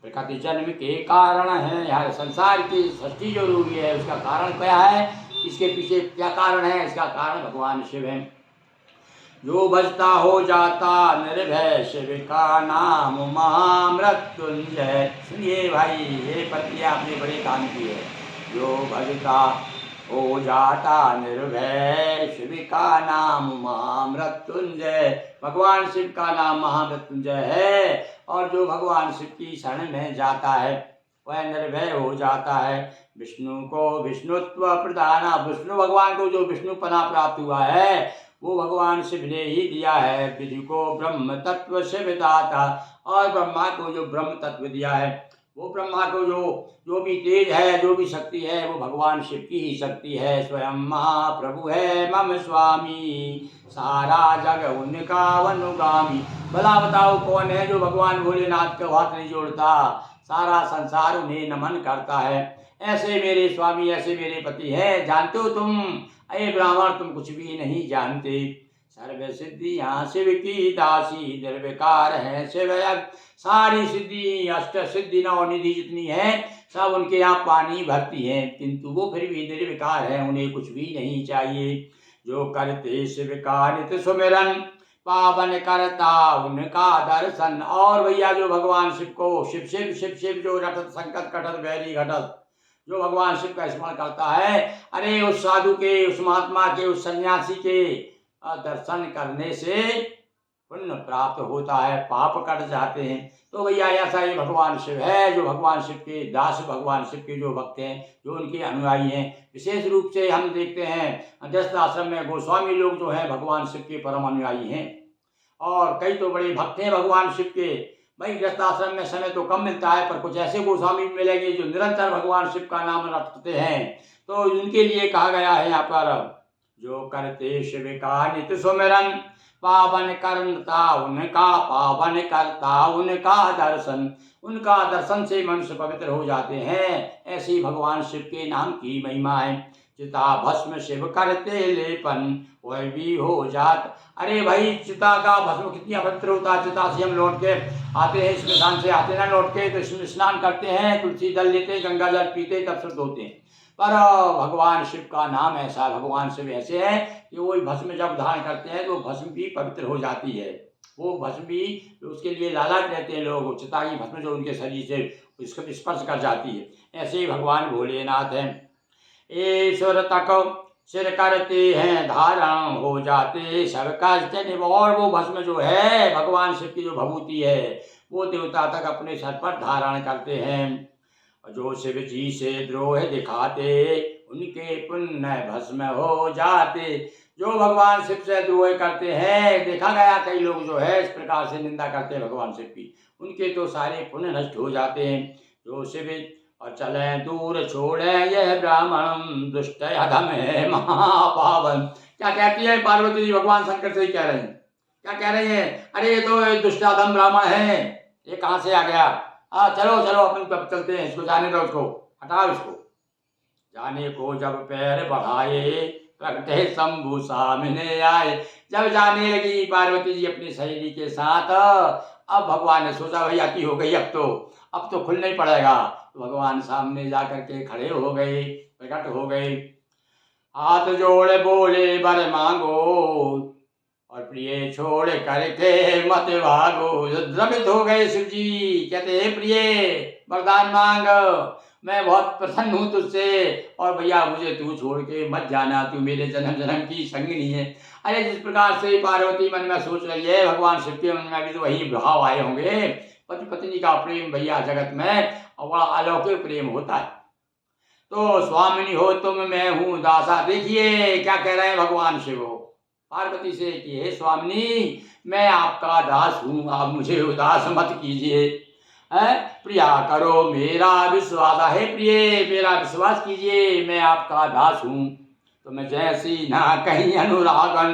प्रकृति जन्म के कारण है, यार संसार की सृष्टि जो रूपी है उसका कारण क्या है? इसके पीछे क्या कारण है? इसका कारण भगवान शिव है। जो भजता हो जाता निर्भय, शिव का नाम महामृत्युंजय। सुनिए भाई, ये प्रतिज्ञा आपने बड़े काम की है। जो भजता हो जाता निर्भय, शिव का नाम महामृत्युंजय। भगवान शिव का नाम महामृत्युंजय है, और जो भगवान शिव की शरण में जाता है वह निर्भय हो जाता है। विष्णु को विष्णुत्व प्रदाना, विष्णु भगवान को जो विष्णुपना प्राप्त हुआ है वो भगवान शिव ने ही दिया है। विधि को ब्रह्म तत्व शिव दाता, और ब्रह्मा को जो ब्रह्म तत्व दिया है, वो ब्रह्मा को जो भी तेज है, जो भी शक्ति है, वो भगवान शिव की ही शक्ति है। स्वयं महाप्रभु है मम स्वामी, सारा जग उनका अनुगामी। भला बताओ कौन है जो भगवान भोलेनाथ का हाथ नहीं जोड़ता? सारा संसार उन्हें नमन करता है। ऐसे मेरे स्वामी, ऐसे मेरे पति हैं। जानते हो तुम? अरे ब्राह्मण, तुम कुछ भी नहीं जानते। सर्व सिद्धियां शिव की दासी, निर्विकार है शिव। सारी सिद्धि, अष्ट सिद्धि नवनिधि जितनी है सब उनके यहाँ पानी भरती हैं, किंतु वो फिर भी निर्विकार है, उन्हें कुछ भी नहीं चाहिए। जो करते शिव का नित सुमिरन, पावन करता उनका दर्शन। और भैया जो भगवान शिव को, शिव शिव शिव शिव जो रटत संकट कटत वैरी घटत, जो भगवान शिव का स्मरण करता है, अरे उस साधु के, उस महात्मा के, उस सन्यासी के दर्शन करने से पुण्य प्राप्त होता है, पाप कट जाते हैं। तो भैया ऐसा ही भगवान शिव है, जो भगवान शिव के दास, भगवान शिव के जो भक्त हैं, जो उनके अनुयायी हैं। विशेष रूप से हम देखते हैं गृहस्थ आश्रम में गोस्वामी लोग जो हैं भगवान शिव के परम अनुयायी हैं, और कई तो बड़े भक्त हैं भगवान शिव के। भाई गृहस्थ आश्रम में समय तो कम मिलता है, पर कुछ ऐसे गोस्वामी मिलेंगे जो निरंतर भगवान शिव का नाम रटते हैं, तो उनके लिए कहा गया है यहाँ पर, जो करते शिव का नित सुमिरन, पावन करता उनका, पावन करता उनका दर्शन। उनका दर्शन से मनुष्य पवित्र हो जाते हैं। ऐसी भगवान शिव के नाम की महिमा है। चिता भस्म शिव करते लेपन, वह भी हो जात। अरे भाई चिता का भस्म कितनी पवित्र होता है। चिता से हम लौट के आते हैं, स्मशान से आते ना लौट के, तो इसमें स्नान करते हैं, तुलसी जल लेते, गंगा जल पीते, तब शुद्ध होते हैं। पर भगवान शिव का नाम ऐसा, भगवान शिव ऐसे हैं कि वो भस्म जब धारण करते हैं तो भस्म भी पवित्र हो जाती है। वो भस्म भी, उसके लिए लालायित रहते हैं लोग, चिता की भस्म जो उनके शरीर से इसको स्पर्श कर जाती है। ऐसे ही भगवान भोलेनाथ हैं। ईश्वर तक सिर करते हैं धारण, हो जाते सब कष्ट निवारण। और वो भस्म जो है भगवान शिव की जो भभूति है, वो देवता तक अपने सर पर धारण करते हैं। जो शिव जी से द्रोह दिखाते, उनके पुण्य भस्म हो जाते। जो भगवान शिव से द्रोह करते हैं, देखा गया कई लोग जो है इस प्रकार से निंदा करते हैं भगवान शिव की, उनके तो सारे पुण्य नष्ट हो जाते हैं। जो शिव और चले दूर छोड़े, यह ब्राह्मण दुष्ट अधम है महापावन। क्या कहती है पार्वती जी? भगवान शंकर से ही कह रहे हैं। क्या कह रहे हैं? अरे ये तो दुष्ट अधम ब्राह्मण है, ये कहाँ से आ गया? चलो चलो अपन कब चलते हैं, इसको जाने दो, उसको हटाओ इसको। जाने को जब पैर बढ़ाए प्रगटे शंभु सामने आए। जब जाने लगी पार्वती जी अपनी सहेली के साथ, अब भगवान ने सोचा भाई अति हो गई, अब तो खुलना ही पड़ेगा। तो भगवान सामने जा करके खड़े हो गए, प्रकट हो गए, हाथ जोड़े बोले वर मांगो और प्रिय छोड़ करके मत भागो। द्रवित हो गए शिव जी, कहते हे प्रिय वरदान मांग, मैं बहुत प्रसन्न हूँ तुझसे, और भैया मुझे तू छोड़ के मत जाना, तू मेरे जन्म जन्म की संगिनी है। अरे जिस प्रकार से पार्वती मन में सोच रही है, भगवान शिव के मन में भी तो वही भाव आए होंगे। पति पत्नी का प्रेम भैया जगत में और बड़ा अलौकिक प्रेम होता है। तो स्वामिनी हो तुम, मैं हूँ दासा। देखिए क्या कह रहे हैं भगवान शिव पार्वती से कि हे स्वामिनी, मैं आपका दास हूँ, आप मुझे उदास मत कीजिए। प्रिया करो मेरा विश्वास, हे प्रिय मेरा विश्वास कीजिए, मैं आपका दास हूँ। तुम जैसी ना कहीं अनुरागन,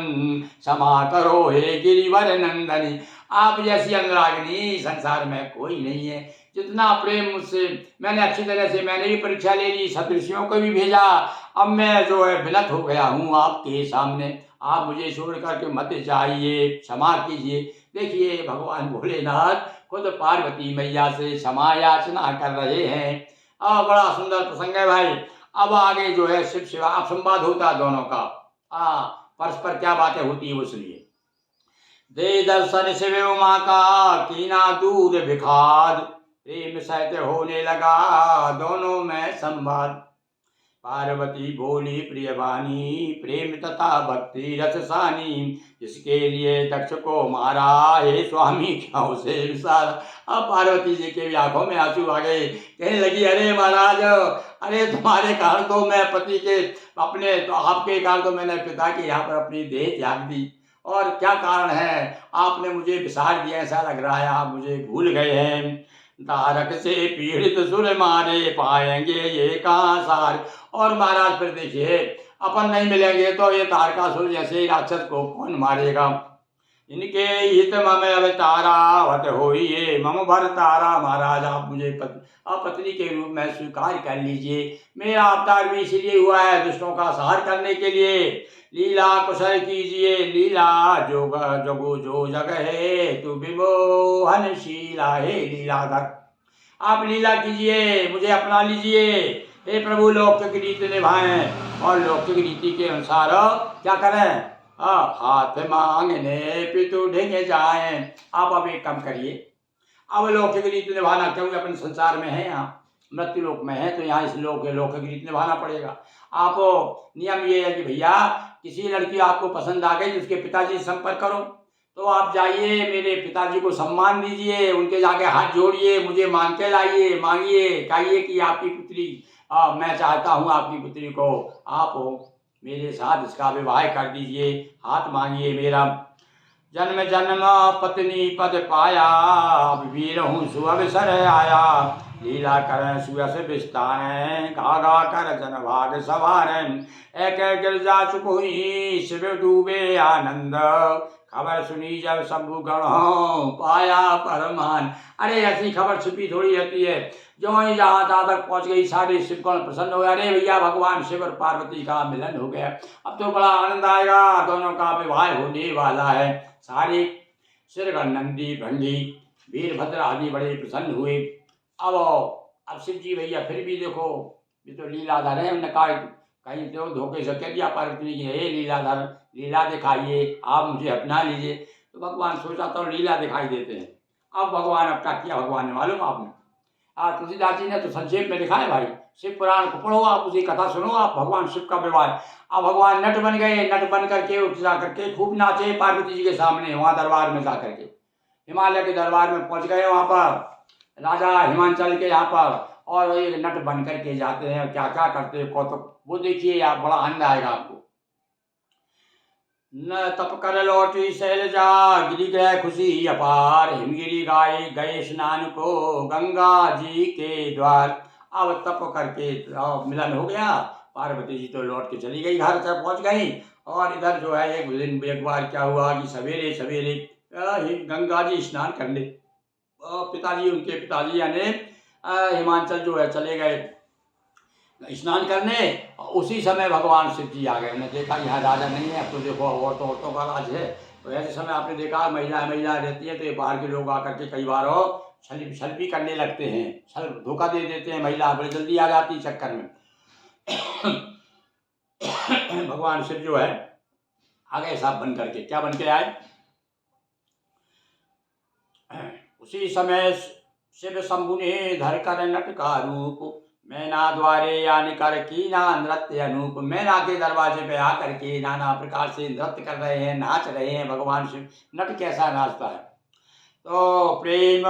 क्षमा करो हे गिरिवर नंदनी। आप जैसी अनुरागिनी संसार में कोई नहीं है। जितना प्रेम मुझसे, मैंने अच्छी तरह से मैंने भी परीक्षा ले ली, सदृशियों को भी भेजा, अब मैं जो है विनत हो गया हूँ आपके सामने, आप मुझे छोड़ करके मत जाइए, क्षमा कीजिए। देखिए भगवान भोलेनाथ खुद पार्वती मैया से क्षमा याचना कर रहे हैं। बड़ा सुंदर प्रसंग है भाई। अब आगे जो है शिव शिवा अब संवाद होता है दोनों का, परस्पर क्या बातें होती है वो सुनिए। दे दर्शन शिव उमा का कीना दूर विखाद, प्रेम सहित होने लगा दोनों में संवाद। पार्वती बोली प्रियवानी, प्रेम तथा भक्ति रस सानी, इसके लिए दक्ष को मारा, हे स्वामी क्या उसे विसारा। अब पार्वती जी के भी आंखों में आंसू आ गए, कहने लगी अरे महाराज, अरे तुम्हारे कारण तो मैं पति के अपने, तो आपके कारण तो मैंने पिता के यहाँ पर अपनी देह त्याग दी, और क्या कारण है, आपने मुझे विसार दिया, ऐसा लग रहा है आप मुझे भूल गए हैं। तारक से पीड़ित सुर मारे, पाएंगे ये कहाँ सार। और महाराज फिर देखिए अपन नहीं मिलेंगे तो ये तारकासुर जैसे राक्षस को कौन मारेगा। इनके हित मम अवतारावत होइए, मम भर तारा। महाराज आप मुझे पत्नी के रूप में स्वीकार कर लीजिए। मेरा अवतार भी इसलिए हुआ है दुष्टों का संहार करने के लिए। लीला कुशल कीजिए, लीला जोग जगो जो जग है, तू विमोहनशीला है लीलाधर। आप लीला कीजिए, मुझे अपना लीजिए। हे प्रभु लौकिक रीति निभाएं और लौकिक रीति के अनुसार क्या करें, हाथ मांगने पितु ढेंगे जाएं। आप अब एक काम करिए, अब लौकिक रीति निभाना, क्योंकि अपन संसार में है, यहाँ मृत्यु लोक में है, तो यहाँ इस लौकिक रीति निभाना पड़ेगा। आप नियम ये है कि भैया किसी लड़की आपको पसंद आ गई, उसके पिताजी से संपर्क करो, तो आप जाइए मेरे पिताजी को सम्मान दीजिए, उनके जाके हाथ जोड़िए, मुझे मांग के लाइए, मांगिए, कहिए कि आपकी पुत्री, मैं चाहता हूँ आपकी पुत्री को आप मेरे साथ इसका विवाह कर दीजिए, हाथ मांगिए मेरा। जन्म जन्म पत्नी पद पाया, वीर हूँ सुअवसर आया, लीला कर सुयस विस्तार, गा गा कर जन भाग सवार। एक गिरजा चुप हुई शिव डूबे आनंद, खबर सुनी जब शंभु गण पाया परमान। अरे ऐसी खबर छुपी थोड़ी रहती है, जो ही जहाँ तक पहुँच गई सारे शिवगण प्रसन्न हो गए। अरे भैया भगवान शिव और पार्वती का मिलन हो गया, अब तो बड़ा आनंद आएगा, दोनों का विवाह होने वाला है। सारे सिरगण नंदी भंगी वीरभद्र आदि बड़े प्रसन्न हुए। अब शिव जी भैया फिर भी देखो, ये तो लीलाधर है, उन्होंने कहा कहीं तो धोखे से कह दिया पार्वती की, हे लीलाधर लीला दिखाइए, आप मुझे अपना लीजिए। तो भगवान सोचा तो लीला दिखाई देते हैं। अब भगवान अब क्या किया भगवान ने मालूम आपने, तुलसीदास जी ने तो संक्षेप में लिखा है भाई, शिव पुराण को पढ़ो, आप उसकी कथा सुनो, आप भगवान शिव का विवाह। अब भगवान नट बन गए, नट बन करके जा करके खूब नाचे पार्वती जी के सामने, वहाँ दरबार में जा करके, हिमालय के दरबार में पहुँच गए, वहाँ पर राजा हिमांचल के यहाँ पर, और ये नट बन करके जाते हैं, क्या क्या करते हैं कौतुक, वो देखिए आप, बड़ा आनंद आएगा आपको। न तप कर लौटी शैलजा, गिरी गए खुशी अपार, हिमगिरी गाय गए स्नान को गंगा जी के द्वार। अब तप करके मिलन हो गया, पार्वती जी तो लौट के चली गई, घर तक पहुंच गई। और इधर जो है एक दिन एक बार क्या हुआ कि सवेरे सवेरे गंगा जी स्नान कर ले, पिताजी, उनके पिताजी यानी हिमाचल जो है चले गए स्नान करने। उसी समय भगवान शिव जी आ गए। उन्होंने देखा यहाँ राजा नहीं है, अब तो देखो औरतों का राज है। तो ऐसे समय आपने देखा महिला रहती है तो ये बाहर के लोग आकर के कई बार हो छल भी करने लगते हैं, छल धोखा दे देते हैं। महिला बड़ी जल्दी आ जाती है चक्कर में। भगवान शिव जो है आ गए साहब बन करके। क्या बन के आए? उसी समय शिव शंभु ने धर कर नट का रूप, मैना द्वारे यानी कर कीना नृत्य अनूप। मैना के दरवाजे पे आकर के नाना प्रकार से नृत्य कर रहे हैं, नाच रहे हैं। भगवान शिव नट कैसा नाचता है? तो प्रेम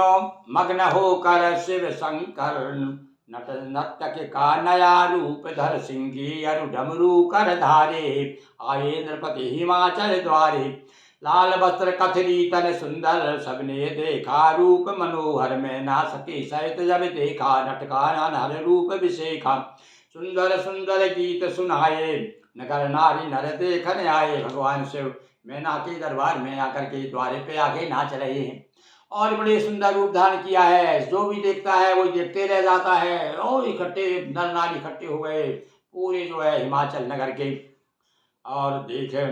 मग्न होकर शिव शंकर नट नर्तक का नया रूप धर सिंही अरु डमरू कर धारे, आए नृपति हिमाचल द्वारे। लाल वस्त्र कथरी तन सुंदर सबने देखा, रूप मनोहर में ना सके सहित जब देखा। नटका नर रूप विशेखा, सुंदर सुंदर गीत सुनाए, नगर नारी नर देखने आए। भगवान शिव मैना के दरबार में आकर के द्वारे पे आके नाच रहे हैं और बड़े सुंदर रूप धारण किया है। जो भी देखता है वो देखते रह जाता है। और इकट्ठे नर नारी इकट्ठे हो गए पूरे जो है हिमाचल नगर के। और देखे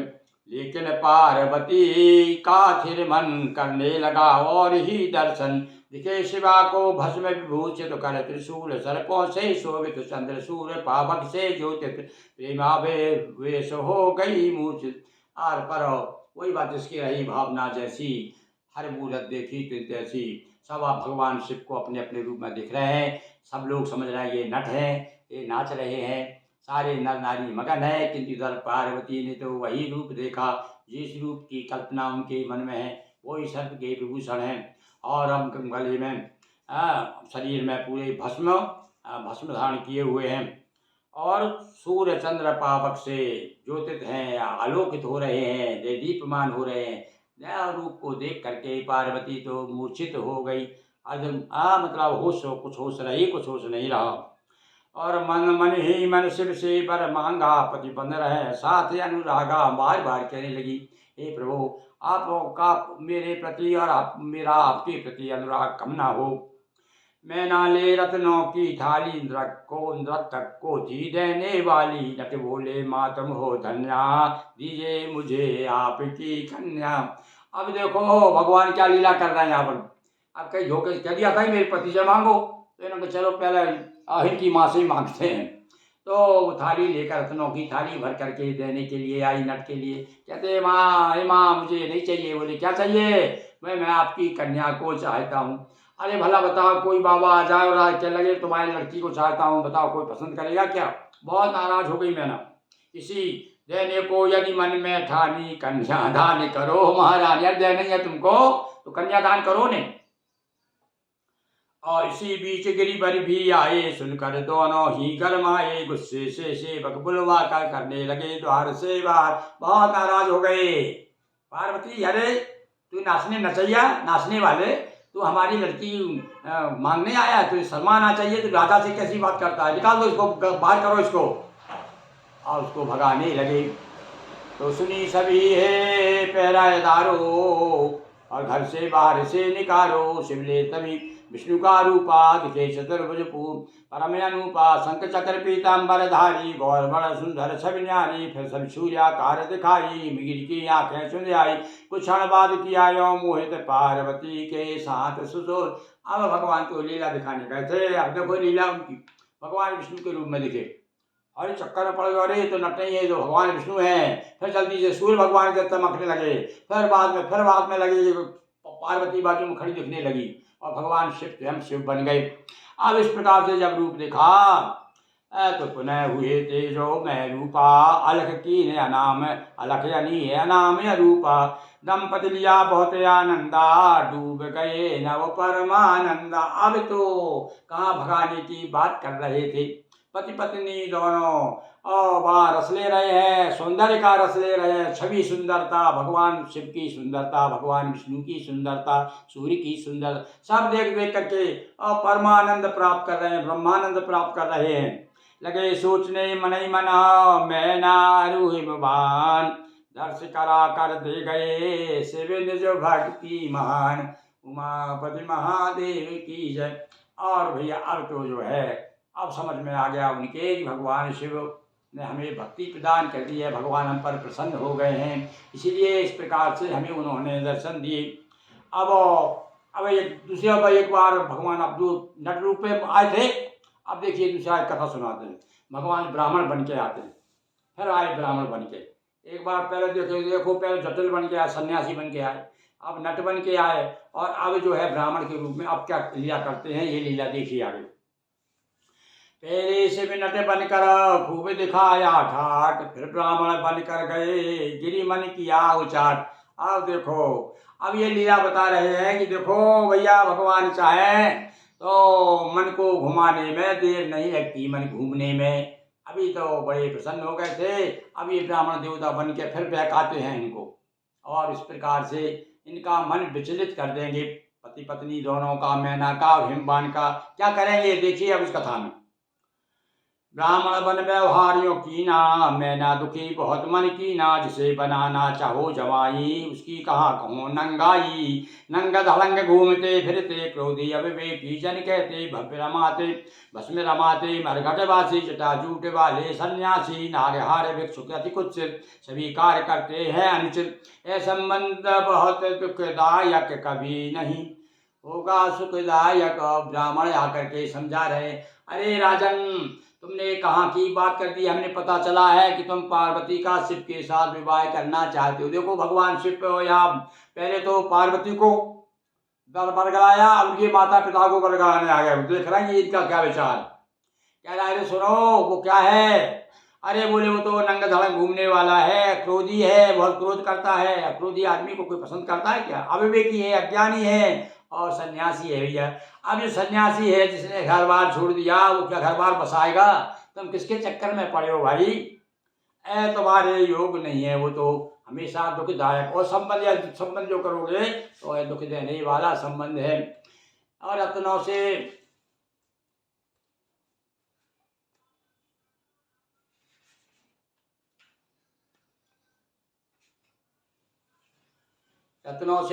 लेकिन पार्वती का फिर मन करने लगा और ही दर्शन, दिखे शिवा को भस्म विभूषित कर त्रिशूल सर्पों से शोभित चंद्र सूर्य पावक से ज्योतित, प्रेमावेश हो गई मूर्छित। आर पर वही बात जिसकी रही भावना जैसी, हर मूरत देखी तैसी। सब आप भगवान शिव को अपने अपने रूप में दिख रहे हैं। सब लोग समझ रहे हैं ये नट हैं, ये नाच रहे हैं। सारे नर नारी मगन है। किंतु इधर पार्वती ने तो वही रूप देखा जिस रूप की कल्पना उनके मन में है, वही सर्प के विभूषण है। और हम गले में शरीर में पूरे भस्म धारण किए हुए हैं और सूर्य चंद्र पावक से ज्योतित हैं, आलोकित हो रहे हैं, दीप्यमान हो रहे हैं। नया रूप को देख करके पार्वती तो मूर्छित हो गई। मतलब कुछ होश रही, कुछ होश नहीं रहा। और मन मन ही मन शिव से बर मांगा, पति बन रहे साथ अनुरागा। बार बार कहने लगी, हे प्रभु आपका मेरे प्रति और मेरा आपके प्रति अनुराग कम ना हो। मैं नाले रत्नों की थाली नृतक को थी देने वाली। नट बोले माँ तुम हो धन्या, दीजिए मुझे आपकी कन्या। अब देखो भगवान क्या लीला कर रहे हैं यहाँ पर। अब कहीं धोखे कह दिया था मेरे पति से मांगो, तो इन्होंने चलो पहले आहिर की माँ से ही मांगते हैं। तो थाली लेकर रत्नों की थाली भर करके देने के लिए आई नट के लिए। कहते माँ माँ मुझे नहीं चाहिए। बोले क्या चाहिए? मैं आपकी कन्या को चाहता हूँ। अरे भला बताओ कोई बाबा आ जाए और आज क्या लगे तुम्हारी लड़की को चाहता हूँ, बताओ कोई पसंद करेगा क्या? बहुत नाराज हो गई मैना। इसी देने को यदि मन में ठानी, कन्यादान करो महाराज। यार देना है तुमको तो कन्यादान करो ने। और इसी बीच गिरिवर भी आए, सुनकर दोनों ही गरमाए। गुस्से से सेवक बुलवा कर करने लगे द्वार से बाहर। बहुत नाराज हो गए। पार्वती अरे तू नाचने नचैया, नाचने वाले तू हमारी लड़की मांगने आया, तो शर्मा आना चाहिए। तो राजा से कैसी बात करता है? निकाल दो इसको, बाहर करो इसको। और उसको भगाने लगे। तो सुनी सभी है पहरादारो, और घर से बाहर से निकालो। शिवले तभी विष्णु का रूपा, दिखे चतुर्भुज परम अनुपा। शंख चक्र पीताम्बर धारी, गौर बड़ सुंदर छवि न्यारी। फिर सब सूर्याकार दिखाई, मिगिर की आंखें सुन आई। कुछ क्षण बाद किया यो मोहित, पार्वती के साथ सुसोर। अब भगवान को लीला दिखाने गए थे। अब देखो लीला उनकी, भगवान विष्णु के रूप में दिखे। अरे चक्कर में पड़ गए, अरे तो नट नहीं है, जो भगवान विष्णु हैं। फिर जल्दी से सूर्य भगवान के चमकने लगे। फिर बाद में लगे पार्वती बाजू में खड़ी दिखने लगी और भगवान शिव स्वयं शिव बन गए। अब इस प्रकार से जब रूप देखा तो पुनः हुए तेजो में रूपा। अलख की अनाम, अलख यानी अनाम रूपा। दंपति लिया बहुत आनंदा, डूब गए नव परमानंदा। अब तो कहाँ भगाने की बात कर रहे थे पति पत्नी दोनों, और वहाँ रस ले रहे हैं, सौंदर्य का रस ले रहे हैं। छवि सुंदरता, भगवान शिव की सुंदरता, भगवान विष्णु की सुंदरता, सूर्य की सुंदरता, सब देख देख करके और परमानंद प्राप्त कर रहे हैं, ब्रह्मानंद प्राप्त कर रहे हैं। लगे सोचने मन ही मना, मैं नारू भगवान दर्श करा कर दे गए शिव निज भक्ति महान। उमापति महादेव की जय। और भैया अब तो जो है अब समझ में आ गया उनके कि भगवान शिव ने हमें भक्ति प्रदान कर दी है, भगवान हम पर प्रसन्न हो गए हैं, इसीलिए इस प्रकार से हमें उन्होंने दर्शन दिए। अब एक बार भगवान अब जो नट रूप में आए थे, अब देखिए दूसरा कथा सुनाते हैं। भगवान ब्राह्मण बन के आते हैं, फिर आए ब्राह्मण बन के। एक बार पहले देखो पहले जटिल बन के आए, सन्यासी बन के आए, अब नट बन के आए, और अब जो है ब्राह्मण के रूप में अब क्या लीला करते हैं, ये लीला देखिए आगे। पहले से भी नट बनकर खूब दिखाया ठाट, फिर ब्राह्मण बनकर गए गिरी मन किया उचाट। अब देखो अब ये लीला बता रहे हैं कि देखो भैया भगवान चाहे तो मन को घुमाने में देर नहीं लगती, मन घूमने में। अभी तो बड़े प्रसन्न हो गए थे, अब ये ब्राह्मण देवता बन के फिर बहकाते हैं इनको, और इस प्रकार से इनका मन विचलित कर देंगे। पति पत्नी दोनों का, मैना का और हिमवान का, क्या करेंगे देखिए अब इस कथा में। ब्राह्मण बन व्यवहारियों की ना, मैना दुखी बहुत मन की ना, जिसे बनाना चाहो जवाई उसकी कहा कहो नंगाई। नंग धलंग घूमते फिरते क्रोधी अविवेकी जन कहते, भव्य रमाते भस्म रमाते मरघटवासी जटाजूट वाले सन्यासी, नारहार भिक्षुक अति कुत्सित सभी कार्य करते हैं अनुचित। यह संबंध बहुत दुखदायक कभी नहीं होगा सुखदायक। ब्राह्मण आकर के समझा रहे, अरे राजन तुमने कहाँ की बात कर दी, हमने पता चला है कि तुम पार्वती का शिव के साथ विवाह करना चाहते हो। देखो भगवान शिव को यहाँ पहले तो पार्वती को बरगलाया, उनके माता पिता को बरगलाने आ गए। देख रहे हैं ये इनका क्या विचार। कह रहा है सुनो वो क्या है, अरे बोले वो तो नंगा धड़ंग घूमने वाला है, क्रोधी है, बहुत क्रोध करता है। क्रोधी आदमी को कोई पसंद करता है क्या? अविवेकी है, अज्ञानी है और सन्यासी है भैया। अब जो सन्यासी है जिसने घर बार छोड़ दिया वो क्या घर बार बसाएगा? तुम किसके चक्कर में पड़े हो भाई? तुम्हारे योग नहीं है, वो तो हमेशा दुखदायक। और संबंध जो करोगे तो दुख देने वाला संबंध है। और रत्नों से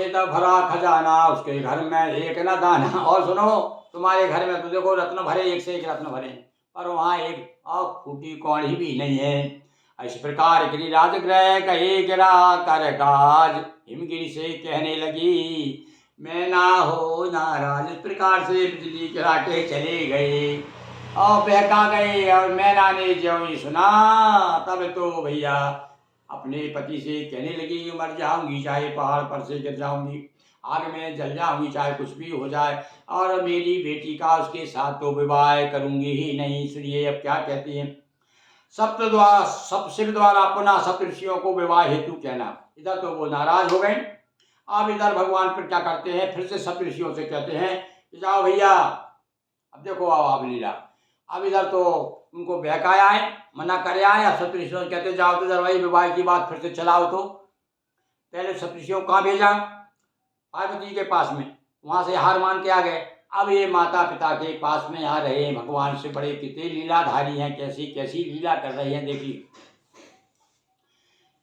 तो भरा खजाना, उसके घर में एक न दाना। और सुनो तुम्हारे घर में तो देखो रत्न भरे, एक से एक रत्न भरे, पर वहाँ एक और फूटी कौड़ी भी नहीं है। इस प्रकार गिरिराज ग्रह कहे गिरा कर गाज, हिमगिरी से कहने लगी मैं ना हो नाराज। इस प्रकार से बिजली गिरा के चले गए और बहका गए। और मैना ने जब ये सुना तब तो भैया अपने पति से कहने लगी मर जाऊंगी, चाहे पहाड़ पर से गिर जाऊंगी, आग में जल जाऊंगी, चाहे कुछ भी हो जाए, और मेरी बेटी का उसके साथ तो विवाह करूंगी ही नहीं। सुनिए अब क्या कहती हैं। शिव द्वारा पुनः सप्त ऋषियों को विवाह हेतु कहना। इधर तो वो नाराज हो गए। अब इधर भगवान फिर क्या करते हैं, फिर से सप्त ऋषियों से कहते हैं कि जाओ भैया, अब देखो आप लीला। अब इधर तो उनको बहकाया है, मना करे आए। अब सप्त ऋषियों कहते जाओ तो इधर वही विवाह की बात फिर से चलाओ। तो पहले सप्त ऋषियों कहाँ भेजा? पार्वती के पास में, वहां से हार मान के आ गए। अब ये माता पिता के पास में आ रहे हैं। भगवान से बड़े कितने लीलाधारी हैं, कैसी कैसी लीला कर रहे हैं देखिए।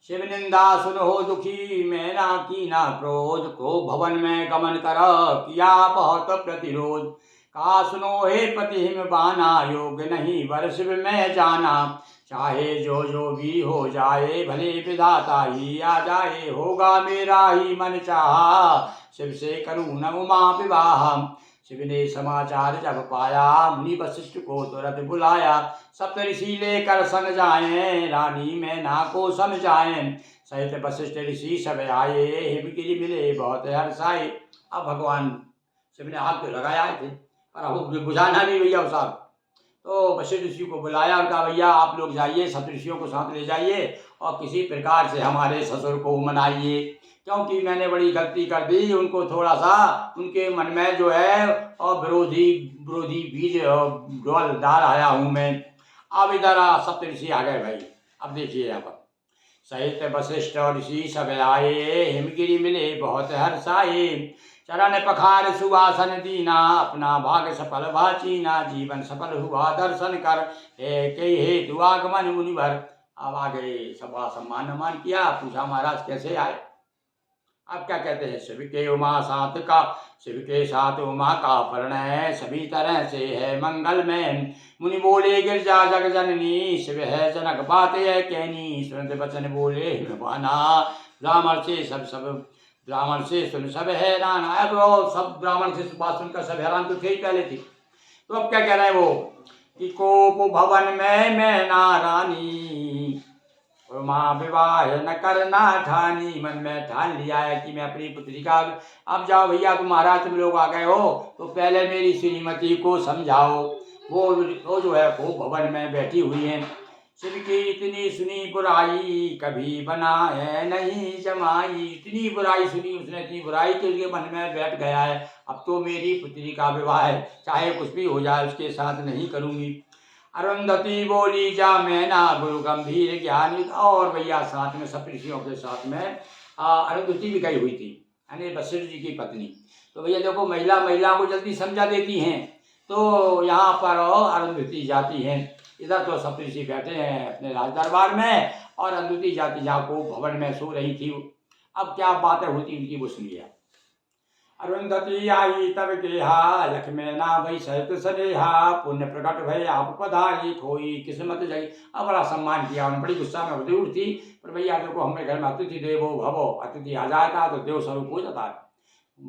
शिव निंदा सुन हो दुखी, मैना की ना क्रोध, को भवन में गमन कर किया बहुत प्रतिरोध। का सुनो हे पति हिम बाना, योग नहीं वर शिव में जाना। चाहे जो जो भी हो जाए, भले विधाता ही आ जाए, होगा मेरा ही मन चाहा, शिव से करूँ न उमा विवाह। शिव ने समाचार जब पाया, मुनि वशिष्ठ को तुरंत बुलाया। सप्तऋषि लेकर संग जाएं, रानी मैना को समझाएं। सहित वशिष्ठ ऋषि सब आए, हिमगिरी मिले बहुत हर्षाए। अब भगवान शिव ने हाथ तो लगाया थे, पर अब बुझाना भी भैया साहब। तो वशिष्ठ ऋषि को बुलाया और कहा भैया आप लोग जाइए, सप्त ऋषियों को साथ ले जाइए और किसी प्रकार से हमारे ससुर को मनाइए, क्योंकि मैंने बड़ी गलती कर दी। उनको थोड़ा सा उनके मन में जो है और विरोधी बीज डाल आया हूँ मैं। अब इधर सप्त ऋषि आ गए भाई। अब देखिए यहाँ पर सहित वशिष्ठ और ऋषि सब आए, हिमगिरी मिले बहुत हर्षाए। चरण पखार सुवासन दीना, अपना भाग सफल भाचीना। जीवन सफल हुआ दर्शन कर, कई हेतु आगमन मुनिवर। अब आ गए, सभा सम्मान किया, पूछा महाराज कैसे आए? अब क्या कहते हैं, शिव के उमा साथ का, शिव के साथ उमा का परिणय सभी तरह से है मंगल में। मुनि बोले गिरजा जग जननी, शिव है जनक बात है कहनी, सुनत बचन बोले हिमवाना, ब्राह्मण से सब ब्राह्मण से सुन सब हैरान। अब वो सब ब्राह्मण से बात सुनकर सब हैरान तो थे ही पहले थे। तो अब क्या कह रहा है वो कि कोप भवन में मैं नारानी, उमा विवाह न करना ठानी, मन में ठान लिया है कि मैं अपनी पुत्री का, अब जाओ भैया तुम महाराज तुम लोग आ गए हो तो पहले मेरी श्रीमती को समझाओ। वो जो है वो भवन में बैठी हुई है, शिव की इतनी सुनी बुराई कभी बना है नहीं जमाई, इतनी बुराई सुनी उसने, इतनी बुराई के लिए मन में बैठ गया है, अब तो मेरी पुत्री का विवाह है चाहे कुछ भी हो जाए उसके साथ नहीं करूंगी। अरुंधति बोली जा मैना गुरु गंभीर ज्ञानी, और भैया साथ में सप्तऋषियों के साथ में अरुंधति भी गई हुई थी, यानी वशिष्ठ जी की पत्नी। तो भैया देखो महिला को जल्दी समझा देती हैं, तो यहाँ पर अरुंधति जाती हैं, इधर तो सप्तऋषि बैठे हैं अपने राज दरबार में, और अरुंधति जाती जहाँ को भवन में सो रही थी। अब क्या बातें होती उनकी वो सुनिए। अरुंधति आई तब गेहा, लक्ष्मण ना भई सहित सनेहा, पुण्य प्रकट भय आप पधारी, खोई किस्मत जगी। अब बड़ा सम्मान किया उन्होंने, बड़ी गुस्सा में जरूर थी, पर भैया देखो हमारे घर में अतिथि देवो भवो, अतिथि आ जाएगा तो देव स्वरूप हो जाता है,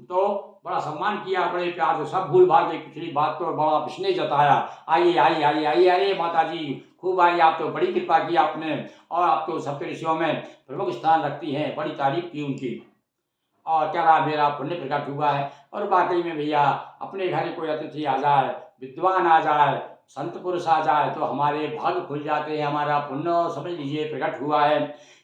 तो बड़ा सम्मान किया बड़े प्यार से, सब भूल भाल गई पिछली बात तो बड़ा स्नेह जताया। आइए आइए आइए आइए, अरे माता जी खूब आइए, आप तो बड़ी कृपा की आपने, और आप तो सप्तऋषियों में प्रमुख स्थान रखती हैं, बड़ी तारीफ की उनकी, और क्या रहा मेरा पुण्य प्रकट हुआ है। और वाकई में भैया अपने घर कोई अतिथि आ जाए, विद्वान आ जाए, संत पुरुष आ जाए तो हमारे भाग्य खुल जाते हैं, हमारा पुण्य समझ लीजिए प्रकट हुआ है।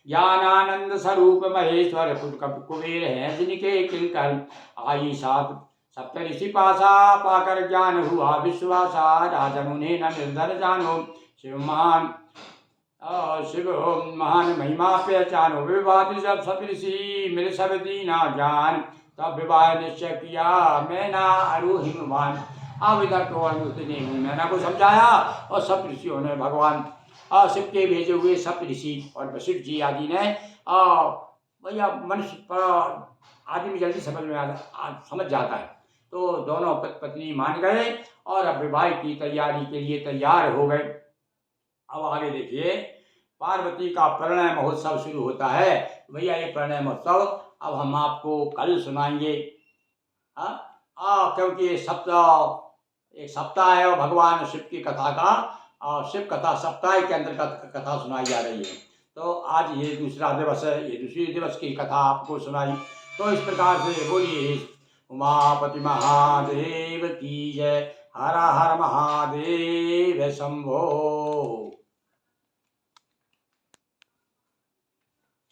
ज्ञानानंद स्वरूप महेश्वर कुबेर हैं जिनके किंकर, आई साथ सप्तऋषि पासा, पाकर ज्ञान हुआ विश्वासा, राजन उन्हें न निर्धन जानो, शिव महान शिव महान महिमा पहचानो, विवाह जब सप्तऋषि मिल सब दीना ज्ञान, तब विवाह निश्चय किया मैना अरु हिमवान। अब इधर तो अरुंधति ने मैना को समझाया, और सप्तऋषियों ने भगवान शिव के भेजे हुए सप्तऋषि और वशिष्ठ जी आदि ने भैया मनुष्य आदमी जल्दी समझ में समझ जाता है, तो दोनों पत्नी मान गए और अब विवाह की तैयारी के लिए तैयार हो गए। अब आगे देखिए, पार्वती का परिणय महोत्सव शुरू होता है। भैया ये परिणय महोत्सव अब हम आपको कल सुनाएंगे, क्योंकि एक सप्ताह है और भगवान शिव की कथा का, शिव कथा सप्ताह के अंतर्गत कथा सुनाई जा रही है। तो आज ये दूसरा दिवस है, ये दूसरी दिवस की कथा आपको सुनाई। तो इस प्रकार से बोलिए उमापति महादेव की जय, हर हर महादेव शंभो।